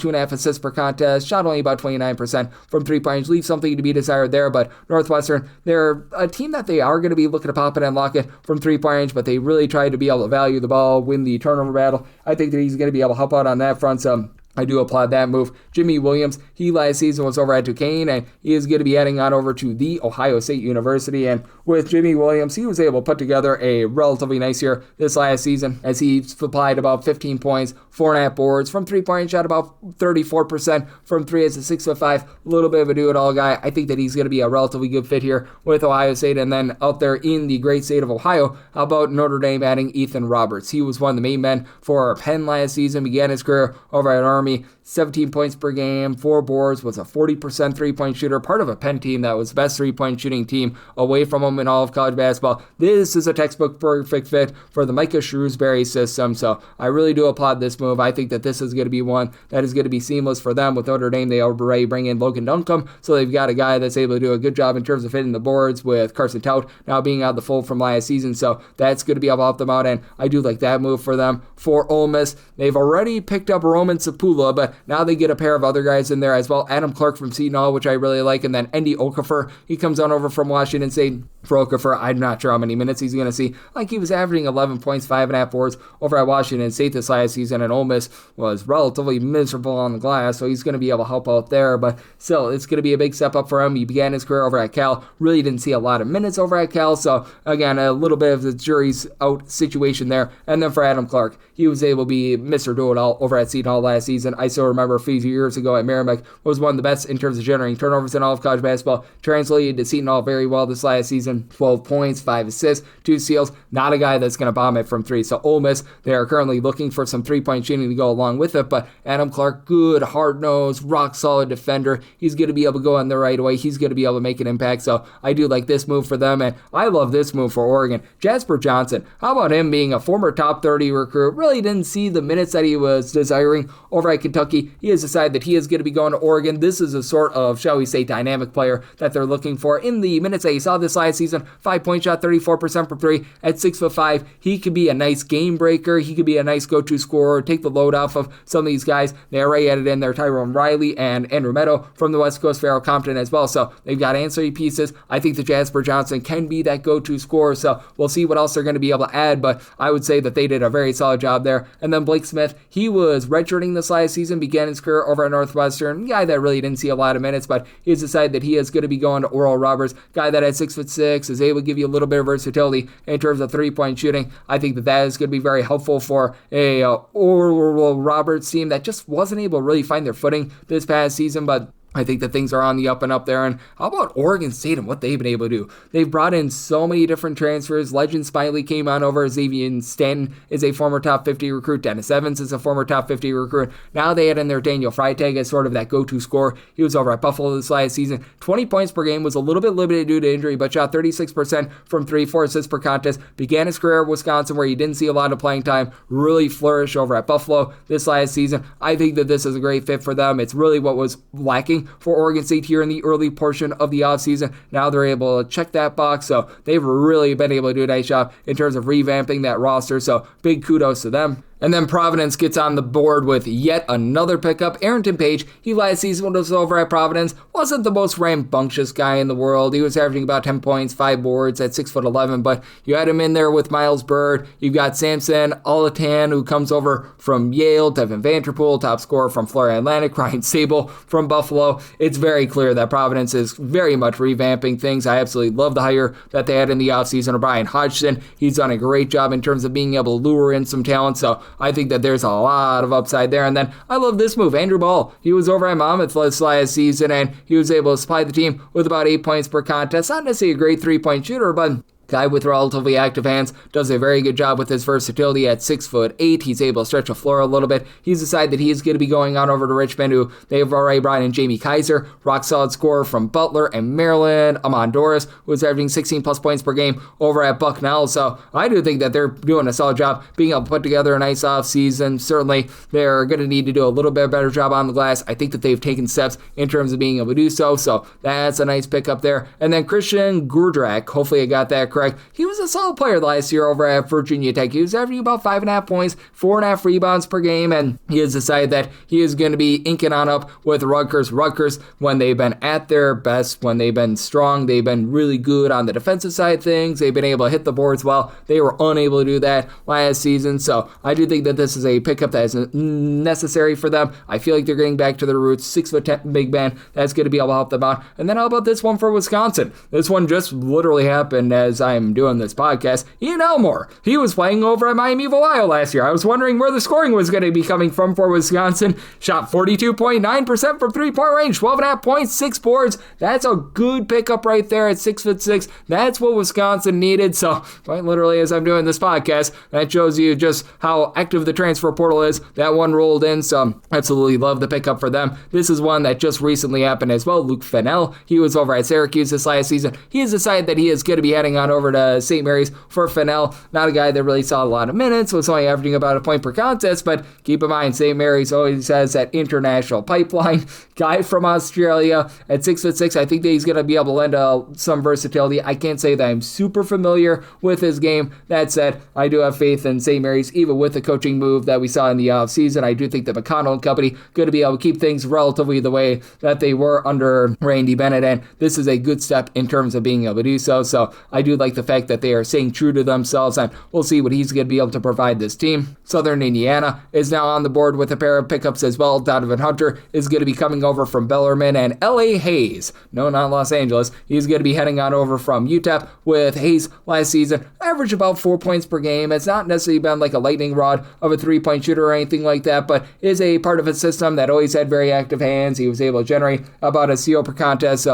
2.5 assists per contest, shot only about 29% from 3 points. Leaves something to be desired there, but Northwestern, they're a team that they are going to be looking to pop it and lock it from 3-point range, but they really try to be able to value the ball, win the turnover battle. I think that he's going to be able to help out on that front some. I do applaud that move. Jimmy Williams, he last season was over at Duquesne, and he is going to be heading on over to The Ohio State University. And with Jimmy Williams, he was able to put together a relatively nice year this last season, as he supplied about 15 points, 4.5 boards from 3-point, shot about 34% from 3 as a 6'5", a little bit of a do-it-all guy. I think that he's going to be a relatively good fit here with Ohio State. And then out there in the great state of Ohio, how about Notre Dame adding Ethan Roberts? He was one of the main men for Penn last season, began his career over at Army. 17 points per game, 4 boards, was a 40% 3-point shooter, part of a Penn team that was the best 3-point shooting team away from him in all of college basketball. This is a textbook perfect fit for the Micah Shrewsbury system, so I really do applaud this move. I think that this is going to be one that is going to be seamless for them. With Notre Dame, they already bring in Logan Duncombe, so they've got a guy that's able to do a good job in terms of hitting the boards, with Carson Tout now being out of the fold from last season, so that's going to be able to help them out, and I do like that move for them. For Ole Miss, they've already picked up Roman Sapula, but now they get a pair of other guys in there as well. Adam Clark from Seton Hall, which I really like, and then Andy Okafor. He comes on over from Washington State. For Okafor, I'm not sure how many minutes he's going to see. Like, he was averaging 11 points, 5.5 boards over at Washington State this last season, and Ole Miss was relatively miserable on the glass, so he's going to be able to help out there, but still, it's going to be a big step up for him. He began his career over at Cal, really didn't see a lot of minutes over at Cal, so again, a little bit of the jury's out situation there. And then for Adam Clark, he was able to be Mr. Do-It-All over at Seton Hall last season. I still remember a few years ago at Merrimack, was one of the best in terms of generating turnovers in all of college basketball. Translated to Seton Hall very well this last season. 12 points, 5 assists, 2 steals. Not a guy that's going to bomb it from 3. So Ole Miss, they are currently looking for some 3-point shooting to go along with it. But Adam Clark, good, hard-nosed, rock-solid defender. He's going to be able to go in the right way. He's going to be able to make an impact. So I do like this move for them. And I love this move for Oregon. Jasper Johnson, how about him being a former top 30 recruit? Really didn't see the minutes that he was desiring over at Kentucky. He has decided that he is going to be going to Oregon. This is a sort of, shall we say, dynamic player that they're looking for. In the minutes that he saw this last season, 5-point shot, 34% from 3 at 6'5". He could be a nice game breaker. He could be a nice go-to scorer, take the load off of some of these guys. They already added in there Tyrone Riley and Andrew Meadow from the West Coast, Farrell Compton as well. So they've got ancillary pieces. I think that Jasper Johnson can be that go-to scorer. So we'll see what else they're going to be able to add, but I would say that they did a very solid job there. And then Blake Smith, he was redshirting this last season, began his career over at Northwestern. Guy that really didn't see a lot of minutes, but he's decided that he is going to be going to Oral Roberts. Guy that at 6'6" is able to give you a little bit of versatility in terms of 3-point shooting. I think that that is going to be very helpful for a Oral Roberts team that just wasn't able to really find their footing this past season, but I think that things are on the up and up there. And how about Oregon State and what they've been able to do? They've brought in so many different transfers. Legend Smiley came on over. Xavier Stanton is a former top 50 recruit. Dennis Evans is a former top 50 recruit. Now they add in their Daniel Freitag as sort of that go-to scorer. He was over at Buffalo this last season. 20 points per game, was a little bit limited due to injury, but shot 36% from 3, 4 assists per contest. Began his career at Wisconsin, where he didn't see a lot of playing time. Really flourished over at Buffalo this last season. I think that this is a great fit for them. It's really what was lacking for Oregon State here in the early portion of the offseason. Now they're able to check that box, so they've really been able to do a nice job in terms of revamping that roster, so big kudos to them. And then Providence gets on the board with yet another pickup. Arrington Page, he last season was over at Providence, wasn't the most rambunctious guy in the world. He was averaging about 10 points, 5 boards at 6'11", but you had him in there with Miles Bird. You've got Samson Alatan, who comes over from Yale, Devin Vanterpool, top scorer from Florida Atlantic, Ryan Sable from Buffalo. It's very clear that Providence is very much revamping things. I absolutely love the hire that they had in the offseason of Brian Hodgson. He's done a great job in terms of being able to lure in some talent, so I think that there's a lot of upside there. And then I love this move. Andrew Ball, he was over at Monmouth last season, and he was able to supply the team with about 8 points per contest. Not necessarily a great three-point shooter, but guy with relatively active hands, does a very good job with his versatility at 6'8". He's able to stretch the floor a little bit. He's decided that he's going to be going on over to Richmond, who they've already brought in Jamie Kaiser, rock solid scorer from Butler and Maryland. Amon Doris, who's averaging 16 plus points per game over at Bucknell. So I do think that they're doing a solid job being able to put together a nice off season. Certainly they're going to need to do a little bit better job on the glass. I think that they've taken steps in terms of being able to do so. So that's a nice pickup there. And then Christian Gurdrak, hopefully I got that correct. He was a solid player last year over at Virginia Tech. He was averaging about 5.5 points, 4.5 rebounds per game, and he has decided that he is going to be inking on up with Rutgers. Rutgers, when they've been at their best, when they've been strong, they've been really good on the defensive side of things. They've been able to hit the boards well. They were unable to do that last season, so I do think that this is a pickup that is necessary for them. I feel like they're getting back to their roots. 6'10" big man, that's going to be able to help them out. And then how about this one for Wisconsin? This one just literally happened as I'm doing this podcast. Ian Elmore, he was playing over at Miami of Ohio last year. I was wondering where the scoring was going to be coming from for Wisconsin. Shot 42.9% from three-point range, 12.5 points, 6 boards. That's a good pickup right there at 6'6". That's what Wisconsin needed. So quite literally, as I'm doing this podcast, that shows you just how active the transfer portal is. That one rolled in, so absolutely love the pickup for them. This is one that just recently happened as well. Luke Fennell, he was over at Syracuse this last season. He has decided that he is going to be heading on over to St. Mary's for Fennell. Not a guy that really saw a lot of minutes, was only averaging about a point per contest, but keep in mind, St. Mary's always has that international pipeline. Guy from Australia at 6'6". I think that he's going to be able to lend some versatility. I can't say that I'm super familiar with his game. That said, I do have faith in St. Mary's, even with the coaching move that we saw in the offseason. I do think that McConnell and company going to be able to keep things relatively the way that they were under Randy Bennett, and this is a good step in terms of being able to do so. So I do like the fact that they are staying true to themselves, and we'll see what he's going to be able to provide this team. Southern Indiana is now on the board with a pair of pickups as well. Donovan Hunter is going to be coming over from Bellarmine, and L.A. Hayes, no, not Los Angeles, he's going to be heading on over from UTEP. With Hayes last season, averaged about 4 points per game. It's not necessarily been like a lightning rod of a three-point shooter or anything like that, but is a part of a system that always had very active hands. He was able to generate about a steal per contest.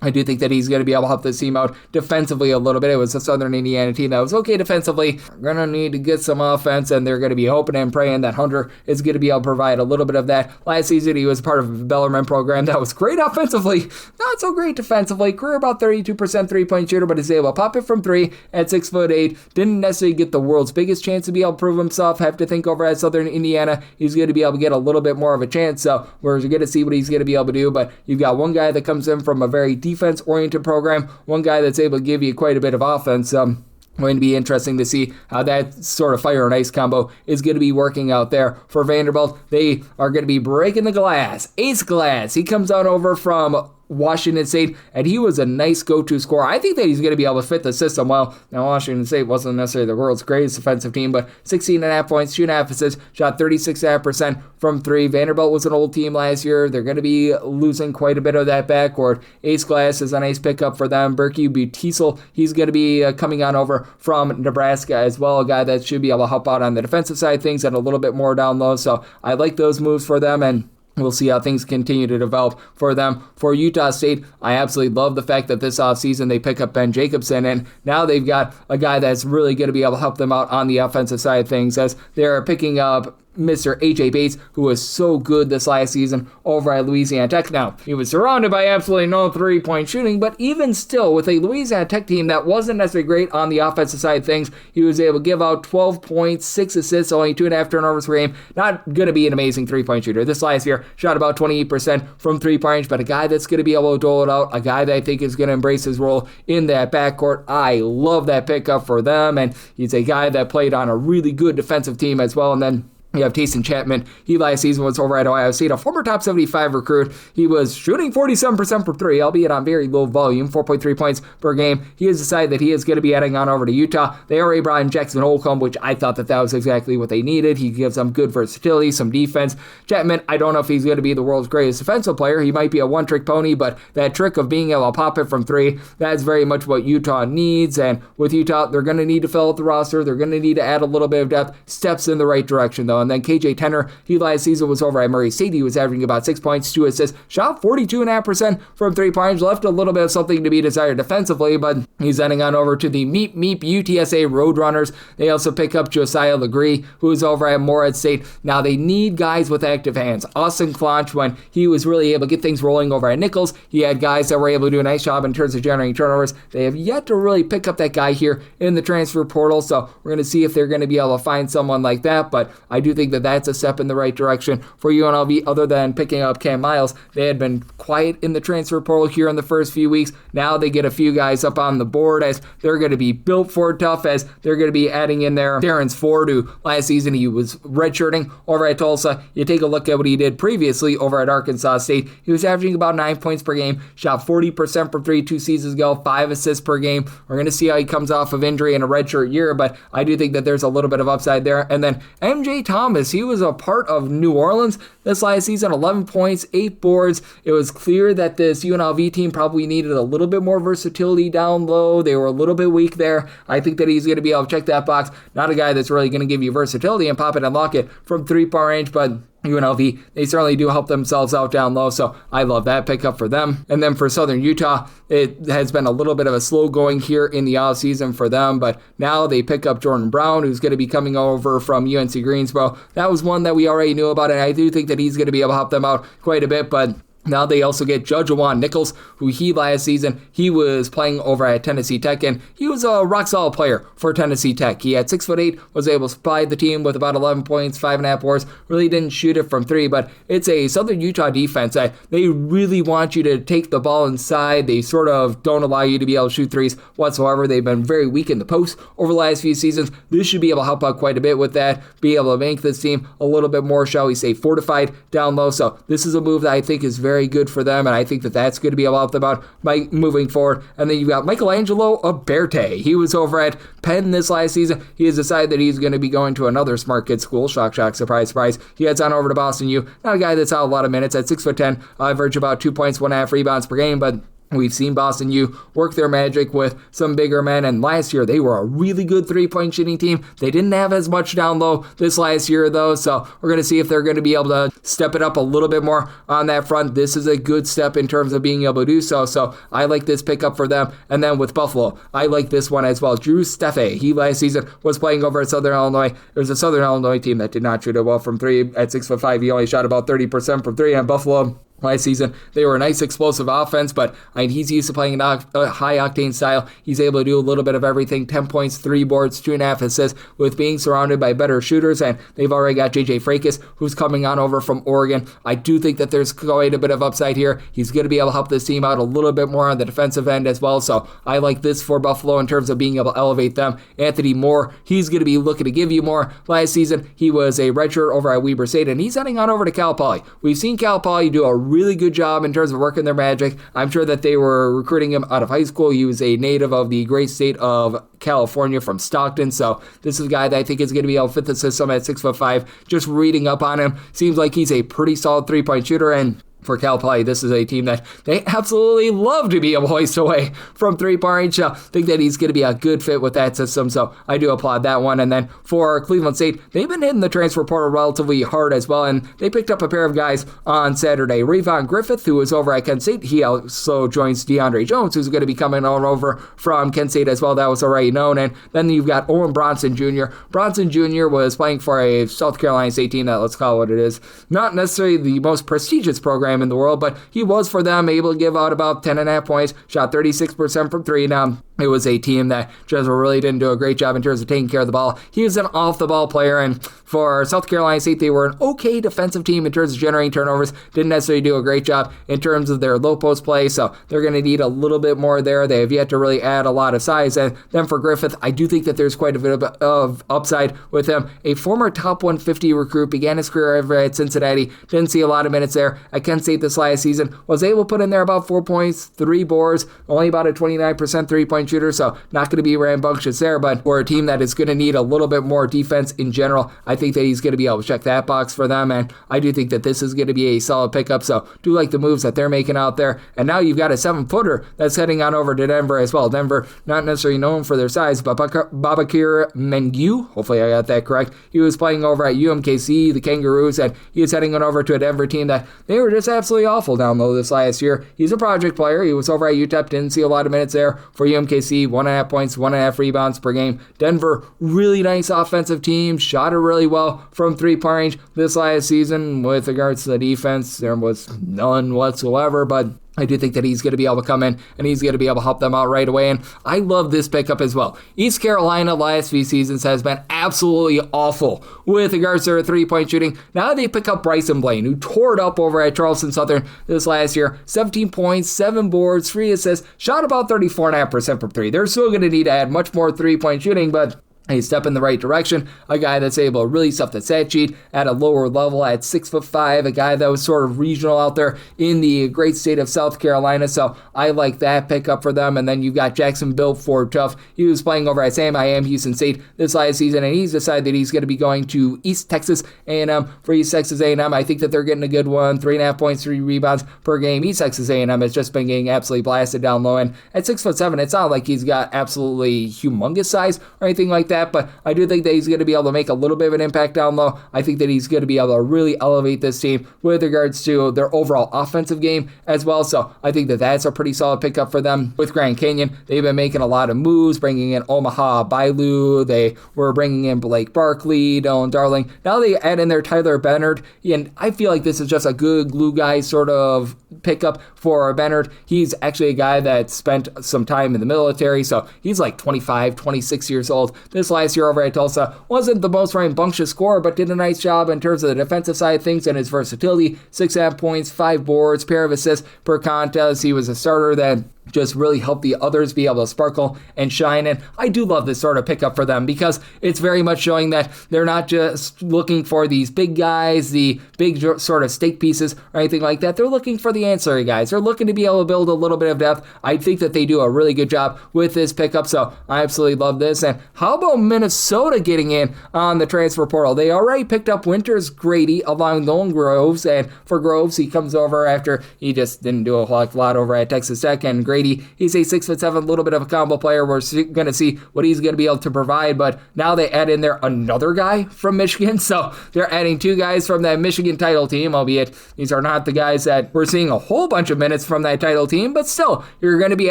I do think that he's going to be able to help this team out defensively a little bit. It was a Southern Indiana team that was okay defensively. They're going to need to get some offense, and they're going to be hoping and praying that Hunter is going to be able to provide a little bit of that. Last season, he was part of a Bellarmine program that was great offensively, not so great defensively. Career about 32% three-point shooter, but is able to pop it from three at 6'8". Didn't necessarily get the world's biggest chance to be able to prove himself. Have to think over at Southern Indiana, he's going to be able to get a little bit more of a chance. So we're going to see what he's going to be able to do. But you've got one guy that comes in from a very defense-oriented program, one guy that's able to give you quite a bit of offense. Going to be interesting to see how that sort of fire and ice combo is going to be working out there for Vanderbilt. They are going to be breaking the glass. Ace Glass, he comes on over from Washington State, and he was a nice go-to scorer. I think that he's going to be able to fit the system well. Now, Washington State wasn't necessarily the world's greatest defensive team, but 16.5 points, 2.5 assists, shot 36.5% from three. Vanderbilt was an old team last year. They're going to be losing quite a bit of that backcourt. Ace Glass is a nice pickup for them. Berkey Butisel, he's going to be coming on over from Nebraska as well, a guy that should be able to help out on the defensive side of things and a little bit more down low. So I like those moves for them, and we'll see how things continue to develop for them. For Utah State, I absolutely love the fact that this offseason they pick up Ben Jacobson, and now they've got a guy that's really going to be able to help them out on the offensive side of things, as they're picking up Mr. A.J. Bates, who was so good this last season over at Louisiana Tech. Now, he was surrounded by absolutely no three-point shooting, but even still, with a Louisiana Tech team that wasn't necessarily great on the offensive side of things, he was able to give out 12 points, 6 assists, only 2.5 turnovers per game. Not going to be an amazing three-point shooter. This last year, shot about 28% from three-point range, but a guy that's going to be able to dole it out, a guy that I think is going to embrace his role in that backcourt. I love that pickup for them, and he's a guy that played on a really good defensive team as well, and then You have Tayson Chapman. He last season was over at Ohio State, a former top 75 recruit. He was shooting 47% from three, albeit on very low volume, 4.3 points per game. He has decided that he is going to be heading on over to Utah. They already brought in Jackson Holcomb, which I thought that was exactly what they needed. He gives them good versatility, some defense. Chapman, I don't know if he's going to be the world's greatest defensive player. He might be a one-trick pony, but that trick of being able to pop it from three, that's very much what Utah needs. And with Utah, they're going to need to fill out the roster. They're going to need to add a little bit of depth. Steps in the right direction, though. And then KJ Tenner, he last season was over at Murray State. He was averaging about 6 points, 2 assists, shot 42.5% from three-pointers, left a little bit of something to be desired defensively, but he's heading on over to the Meep UTSA Roadrunners. They also pick up Josiah Legree, who's over at Morehead State. Now, they need guys with active hands. Austin Klonch, when he was really able to get things rolling over at Nichols, he had guys that were able to do a nice job in terms of generating turnovers. They have yet to really pick up that guy here in the transfer portal, so we're going to see if they're going to be able to find someone like that, but I do think that that's a step in the right direction for UNLV. Other than picking up Cam Miles, they had been quiet in the transfer portal here in the first few weeks. Now they get a few guys up on the board as they're going to be built for tough, as they're going to be adding in there Terrence Ford, who last season he was redshirting over at Tulsa. You take a look at what he did previously over at Arkansas State. He was averaging about 9 points per game, shot 40% from three 2 seasons ago, 5 assists per game. We're going to see how he comes off of injury in a redshirt year, but I do think that there's a little bit of upside there. And then MJ Thomas, he was a part of New Orleans this last season, 11 points, 8 boards. It was clear that this UNLV team probably needed a little bit more versatility down low. They were a little bit weak there. I think that he's going to be able to check that box. Not a guy that's really going to give you versatility and pop it and lock it from 3-point range, but UNLV, they certainly do help themselves out down low, so I love that pickup for them. And then for Southern Utah, it has been a little bit of a slow going here in the offseason for them, but now they pick up Jordan Brown, who's going to be coming over from UNC Greensboro. That was one that we already knew about, and I do think that he's going to be able to help them out quite a bit, but now they also get Judge Juwan Nichols, who last season, he was playing over at Tennessee Tech, and he was a rock-solid player for Tennessee Tech. He had 6'8", was able to supply the team with about 11 points, 5.5 boards, really didn't shoot it from three, but it's a Southern Utah defense that they really want you to take the ball inside. They sort of don't allow you to be able to shoot threes whatsoever. They've been very weak in the post over the last few seasons. This should be able to help out quite a bit with that, be able to make this team a little bit more, shall we say, fortified down low. So this is a move that I think is very good for them, and I think that that's going to be able to help them out by moving forward. And then you've got Michelangelo Aberte. He was over at Penn this last season. He has decided that he's going to be going to another smart kid school. Shock, shock, surprise, surprise. He heads on over to Boston U. Not a guy that's out a lot of minutes. At 6'10", average about 2 points, 1.5 rebounds per game, but we've seen Boston U work their magic with some bigger men, and last year they were a really good three-point shooting team. They didn't have as much down low this last year, though, so we're going to see if they're going to be able to step it up a little bit more on that front. This is a good step in terms of being able to do so, so I like this pickup for them. And then with Buffalo, I like this one as well. Drew Steffe, he last season was playing over at Southern Illinois. It was a Southern Illinois team that did not shoot it well from three. At 6'5", he only shot about 30% from three, and Buffalo last season, they were a nice explosive offense, but he's used to playing a high-octane style. He's able to do a little bit of everything, 10 points, 3 boards, 2.5 assists, with being surrounded by better shooters, and they've already got J.J. Frakes, who's coming on over from Oregon. I do think that there's quite a bit of upside here. He's going to be able to help this team out a little bit more on the defensive end as well, so I like this for Buffalo in terms of being able to elevate them. Anthony Moore, he's going to be looking to give you more. Last season, he was a redshirt over at Weber State, and he's heading on over to Cal Poly. We've seen Cal Poly do a really good job in terms of working their magic. I'm sure that they were recruiting him out of high school. He was a native of the great state of California from Stockton, so this is a guy that I think is going to be able to fit the system at 6'5". Just reading up on him, seems like he's a pretty solid three-point shooter, and for Cal Poly, this is a team that they absolutely love to be able to hoist away from three-point range. I think that he's going to be a good fit with that system, so I do applaud that one. And then for Cleveland State, they've been hitting the transfer portal relatively hard as well, and they picked up a pair of guys on Saturday. Rayvon Griffith, who was over at Kent State, he also joins DeAndre Jones, who's going to be coming on over from Kent State as well. That was already known. And then you've got Owen Bronson Jr. Bronson Jr. was playing for a South Carolina State team that, let's call it what it is, not necessarily the most prestigious program in the world, but he was for them able to give out about 10.5 points, shot 36% from three. Now, It was a team that just really didn't do a great job in terms of taking care of the ball. He was an off-the-ball player, and for South Carolina State, they were an okay defensive team in terms of generating turnovers. Didn't necessarily do a great job in terms of their low post play, so they're going to need a little bit more there. They have yet to really add a lot of size. And then for Griffith, I do think that there's quite a bit of upside with him. A former top 150 recruit, began his career over at Cincinnati. Didn't see a lot of minutes there at Kent State this last season. Was able to put in there about 4 points, 3 boards, only about a 29% three-point shooter, so not going to be rambunctious there, but for a team that is going to need a little bit more defense in general, I think that he's going to be able to check that box for them, and I do think that this is going to be a solid pickup, so do like the moves that they're making out there. And now you've got a 7-footer that's heading on over to Denver as well. Denver, not necessarily known for their size, but Babakir Mengu, hopefully I got that correct, he was playing over at UMKC, the Kangaroos, and he was heading on over to a Denver team that they were just absolutely awful down low this last year. He's a project player. He was over at UTEP, didn't see a lot of minutes there for UMKC, 1.5 points, 1.5 rebounds per game. Denver, really nice offensive team, shot it really well from three-point range this last season. With regards to the defense, there was none whatsoever, but I do think that he's going to be able to come in and he's going to be able to help them out right away. And I love this pickup as well. East Carolina last few seasons has been absolutely awful with regards to their three-point shooting. Now they pick up Bryson Blaine, who tore it up over at Charleston Southern this last year. 17 points, 7 boards, 3 assists, shot about 34.5% from 3. They're still going to need to add much more three-point shooting, but a step in the right direction, a guy that's able to really stuff the stat sheet at a lower level at 6'5", a guy that was sort of regional out there in the great state of South Carolina, so I like that pickup for them. And then you've got Jacksonville Ford Tough. He was playing over at Sam I Am Houston State this last season, and he's decided that he's going to be going to East Texas A&M. For East Texas A&M, I think that they're getting a good one, 3.5 points, 3 rebounds per game. East Texas A&M has just been getting absolutely blasted down low, and at 6'7", it's not like he's got absolutely humongous size or anything like that, but I do think that he's going to be able to make a little bit of an impact down low. I think that he's going to be able to really elevate this team with regards to their overall offensive game as well, so I think that that's a pretty solid pickup for them. With Grand Canyon, they've been making a lot of moves, bringing in Omaha Bailu, they were bringing in Blake Barkley, Dylan Darling. Now they add in their Tyler Bennard, and I feel like this is just a good glue guy sort of pickup for Bennard. He's actually a guy that spent some time in the military, so he's like 25, 26 years old. This last year over at Tulsa wasn't the most rambunctious scorer, but did a nice job in terms of the defensive side of things and his versatility. 6.5 points, 5 boards, pair of assists per contest. He was a starter that just really help the others be able to sparkle and shine. And I do love this sort of pickup for them because it's very much showing that they're not just looking for these big guys, the big sort of stake pieces or anything like that. They're looking for the ancillary guys. They're looking to be able to build a little bit of depth. I think that they do a really good job with this pickup, so I absolutely love this. And how about Minnesota getting in on the transfer portal? They already picked up Winters Grady along Nolan Groves, and for Groves, he comes over after he just didn't do a lot over at Texas Tech, and Grady, he's a 6'7", little bit of a combo player. We're going to see what he's going to be able to provide, but now they add in there another guy from Michigan, so they're adding 2 guys from that Michigan title team, albeit these are not the guys that we're seeing a whole bunch of minutes from that title team, but still, you're going to be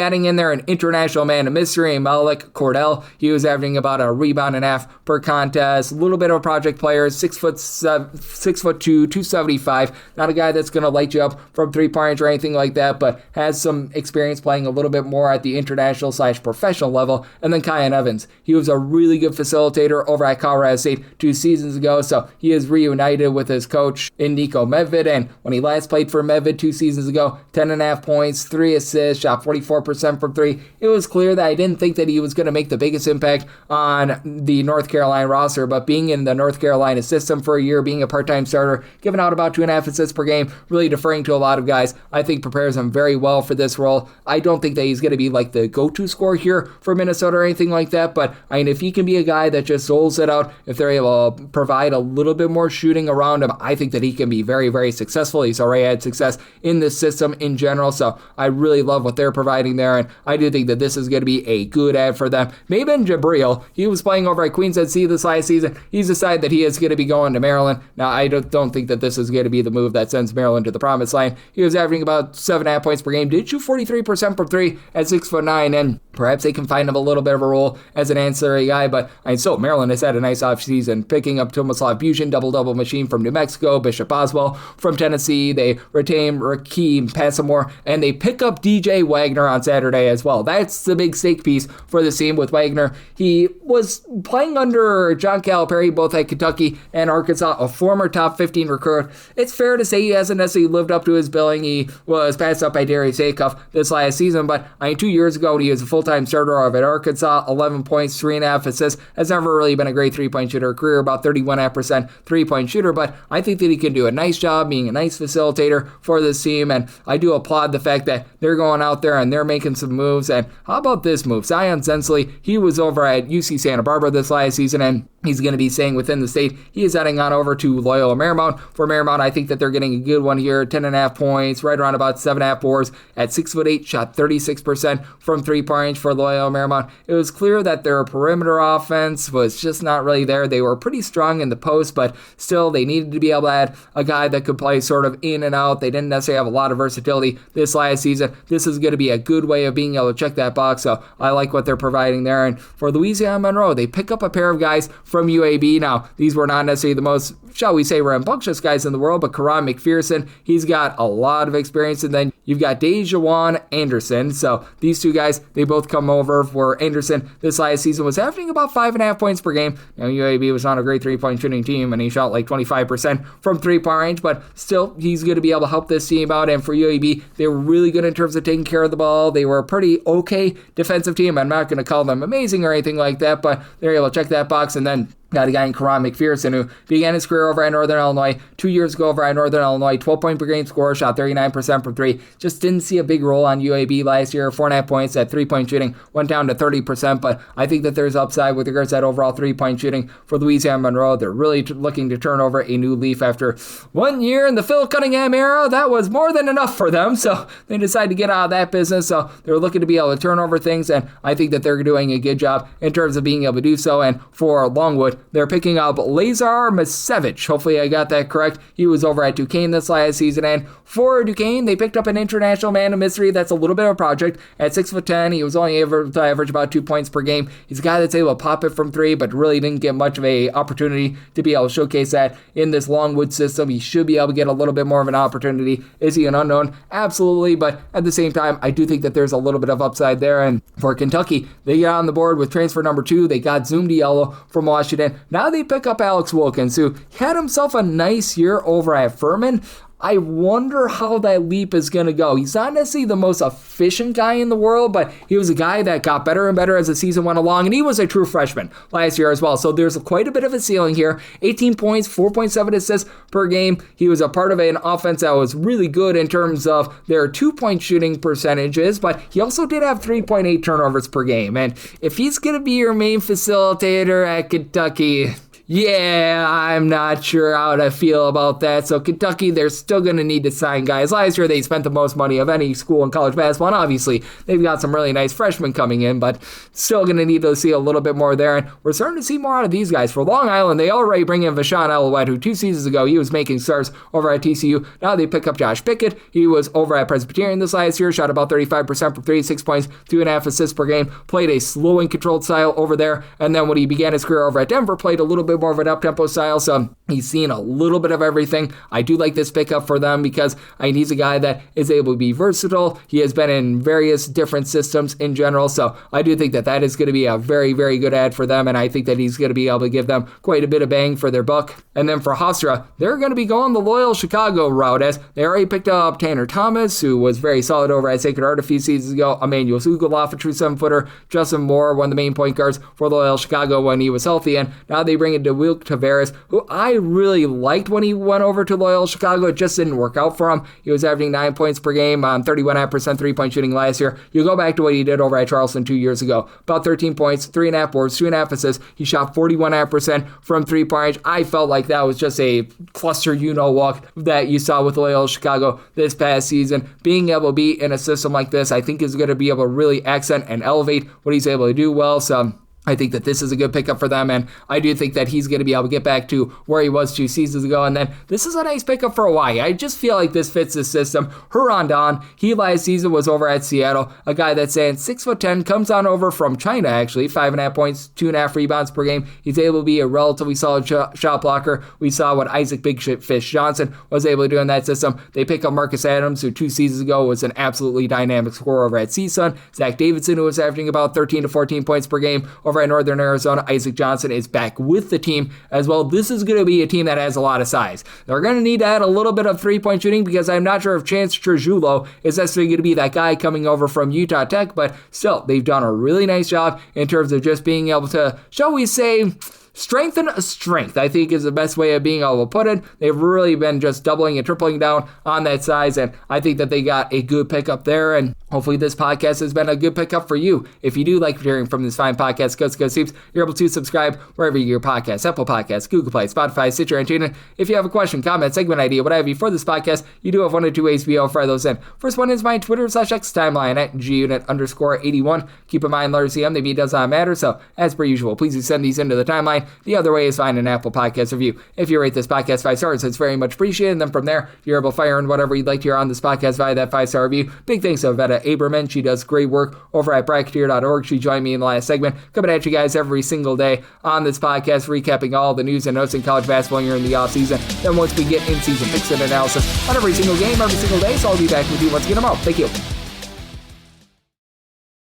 adding in there an international man of mystery, Malik Cordell. He was averaging about a rebound and a half per contest, a little bit of a project player, 6'2", 275, not a guy that's going to light you up from three-point range or anything like that, but has some experience playing a little bit more at the international/professional level. And then Kyan Evans, he was a really good facilitator over at Colorado State 2 seasons ago, so he is reunited with his coach in Nico Medved, and when he last played for Medved 2 seasons ago, 10.5 points, 3 assists, shot 44% from 3. It was clear that I didn't think that he was going to make the biggest impact on the North Carolina roster, but being in the North Carolina system for a year, being a part-time starter, giving out about 2.5 assists per game, really deferring to a lot of guys, I think prepares him very well for this role. I don't think that he's going to be like the go-to scorer here for Minnesota or anything like that, but I mean, if he can be a guy that just rolls it out, if they're able to provide a little bit more shooting around him, I think that he can be very, very successful. He's already had success in this system in general, so I really love what they're providing there, and I do think that this is going to be a good ad for them. Maben Jabril, he was playing over at Queens NC this last season. He's decided that he is going to be going to Maryland. Now, I don't think that this is going to be the move that sends Maryland to the promised land. He was averaging about 7.5 points per game, did shoot 43% from 3 at 6'9", and Perhaps they can find him a little bit of a role as an ancillary guy, but still, Maryland has had a nice offseason, picking up Tomislav Buchin, double-double machine from New Mexico, Bishop Oswell from Tennessee. They retain Rakeem Passamore, and they pick up DJ Wagner on Saturday as well. That's the big stake piece for the team with Wagner. He was playing under John Calipari, both at Kentucky and Arkansas, a former top 15 recruit. It's fair to say he hasn't necessarily lived up to his billing. He was passed up by Darius Acuff this last season, but 2 years ago, when he was a full-time starter at Arkansas, 11 points, 3.5 assists, has never really been a great three-point shooter. Career about 31.5% three-point shooter, but I think that he can do a nice job being a nice facilitator for this team, and I do applaud the fact that they're going out there and they're making some moves. And how about this move? Zion Sensley, he was over at UC Santa Barbara this last season, and he's going to be staying within the state. He is heading on over to Loyola Marymount. For Marymount, I think that they're getting a good one here. 10.5 points, right around about 7.5 boards. At 6'8", shot 36% from three-point range for Loyola Marymount. It was clear that their perimeter offense was just not really there. They were pretty strong in the post, but still they needed to be able to add a guy that could play sort of in and out. They didn't necessarily have a lot of versatility this last season. This is going to be a good way of being able to check that box, so I like what they're providing there. And for Louisiana Monroe, they pick up a pair of guys from UAB. Now, these were not necessarily the most, shall we say, rambunctious guys in the world, but Karan McPherson, he's got a lot of experience. And then you've got Dejuan Anderson. So these two guys, they both come over. For Anderson, this last season was averaging about 5.5 points per game. Now, UAB was not a great three-point shooting team, and he shot like 25% from three-point range, but still, he's going to be able to help this team out. And for UAB, they were really good in terms of taking care of the ball. They were a pretty okay defensive team. I'm not going to call them amazing or anything like that, but they're able to check that box. And then got a guy in Karan McPherson who began his career over at Northern Illinois 2 years ago over at Northern Illinois, 12-point per game scorer, shot 39% from three. Just didn't see a big role on UAB last year. 4.5 points at three-point shooting, went down to 30%, but I think that there's upside with regards to that overall three-point shooting for Louisiana Monroe. They're really looking to turn over a new leaf after 1 year in the Phil Cunningham era. That was more than enough for them, so they decided to get out of that business. So they're looking to be able to turn over things, and I think that they're doing a good job in terms of being able to do so. And for Longwood, they're picking up Lazar Masevich. Hopefully I got that correct. He was over at Duquesne this last season, and for Duquesne, they picked up an international man of mystery that's a little bit of a project. At 6'10", he was only able to average about 2 points per game. He's a guy that's able to pop it from three, but really didn't get much of a opportunity to be able to showcase that in this Longwood system. He should be able to get a little bit more of an opportunity. Is he an unknown? Absolutely, but at the same time, I do think that there's a little bit of upside there. And for Kentucky, they get on the board with transfer number 2. They got Zoom Diallo from Washington. Now they pick up Alex Wilkins, who had himself a nice year over at Furman. I wonder how that leap is going to go. He's not necessarily the most efficient guy in the world, but he was a guy that got better and better as the season went along, and he was a true freshman last year as well. So there's quite a bit of a ceiling here. 18 points, 4.7 assists per game. He was a part of an offense that was really good in terms of their 2-point shooting percentages, but he also did have 3.8 turnovers per game. And if he's going to be your main facilitator at Kentucky, yeah, I'm not sure how to feel about that. So Kentucky, they're still going to need to sign guys. Last year, they spent the most money of any school in college basketball, and obviously, they've got some really nice freshmen coming in, but still going to need to see a little bit more there. And we're starting to see more out of these guys. For Long Island, they already bring in Vashawn Elouette, who 2 seasons ago, he was making stars over at TCU. Now they pick up Josh Pickett. He was over at Presbyterian this last year, shot about 35% from 3, 6 points, 2.5 assists per game, played a slow and controlled style over there. And then when he began his career over at Denver, played a little bit more of an up-tempo style, so he's seen a little bit of everything. I do like this pickup for them because he's a guy that is able to be versatile. He has been in various different systems in general, so I do think that that is going to be a very, very good ad for them, and I think that he's going to be able to give them quite a bit of bang for their buck. And then for Hofstra, they're going to be going the Loyal Chicago route, as they already picked up Tanner Thomas, who was very solid over at Sacred Heart a few seasons ago, Emmanuel Sugaloff, a true 7-footer, Justin Moore, one of the main point guards for Loyal Chicago when he was healthy, and now they bring in DeWilk Tavares, who I really liked when he went over to Loyola Chicago. It just didn't work out for him. He was averaging 9 points per game on 31.5% three-point shooting last year. You go back to what he did over at Charleston 2 years ago. About 13 points, 3.5 boards, 2.5 assists. He shot 41.5% from three-point range. I felt like that was just a cluster you-know-what that you saw with Loyola Chicago this past season. Being able to be in a system like this, I think is going to be able to really accent and elevate what he's able to do well. So I think that this is a good pickup for them, and I do think that he's going to be able to get back to where he was 2 seasons ago. And then this is a nice pickup for Hawaii. I just feel like this fits the system. Don, he last season was over at Seattle, a guy that's saying 6'10", comes on over from China, actually, 5.5 points, 2.5 rebounds per game. He's able to be a relatively solid shot blocker. We saw what Isaac Big Fish Johnson was able to do in that system. They pick up Marcus Adams, who 2 seasons ago was an absolutely dynamic scorer over at CSUN. Zach Davidson, who was averaging about 13 to 14 points per game over at Northern Arizona. Isaac Johnson is back with the team as well. This is going to be a team that has a lot of size. They're going to need to add a little bit of three-point shooting because I'm not sure if Chance Trujillo is necessarily going to be that guy coming over from Utah Tech, but still, they've done a really nice job in terms of just being able to, shall we say, strengthen a strength, I think is the best way of being able to put it. They've really been just doubling and tripling down on that size, and I think that they got a good pickup there, and hopefully this podcast has been a good pickup for you. If you do like hearing from this fine podcast, Coast to Coast Hoops, you're able to subscribe wherever you get your podcasts, Apple Podcasts, Google Play, Spotify, Stitcher, and TuneIn. If you have a question, comment, segment idea, what have you for this podcast, you do have one or two ways to be able to fire those in. First one is my Twitter/X timeline at gunit_81. Keep in mind, letter CM, maybe it does not matter, so as per usual, please do send these into the timeline. The other way is find an Apple Podcast review. If you rate this podcast 5 stars, it's very much appreciated. And then from there, you're able to fire in whatever you'd like to hear on this podcast via that 5-star review. Big thanks to Ivetta Abramyan. She does great work over at bracketeer.org. She joined me in the last segment, coming at you guys every single day on this podcast, recapping all the news and notes in college basketball here in the offseason. Then once we get in-season picks and analysis on every single game, every single day, so I'll be back with you once again tomorrow. Thank you.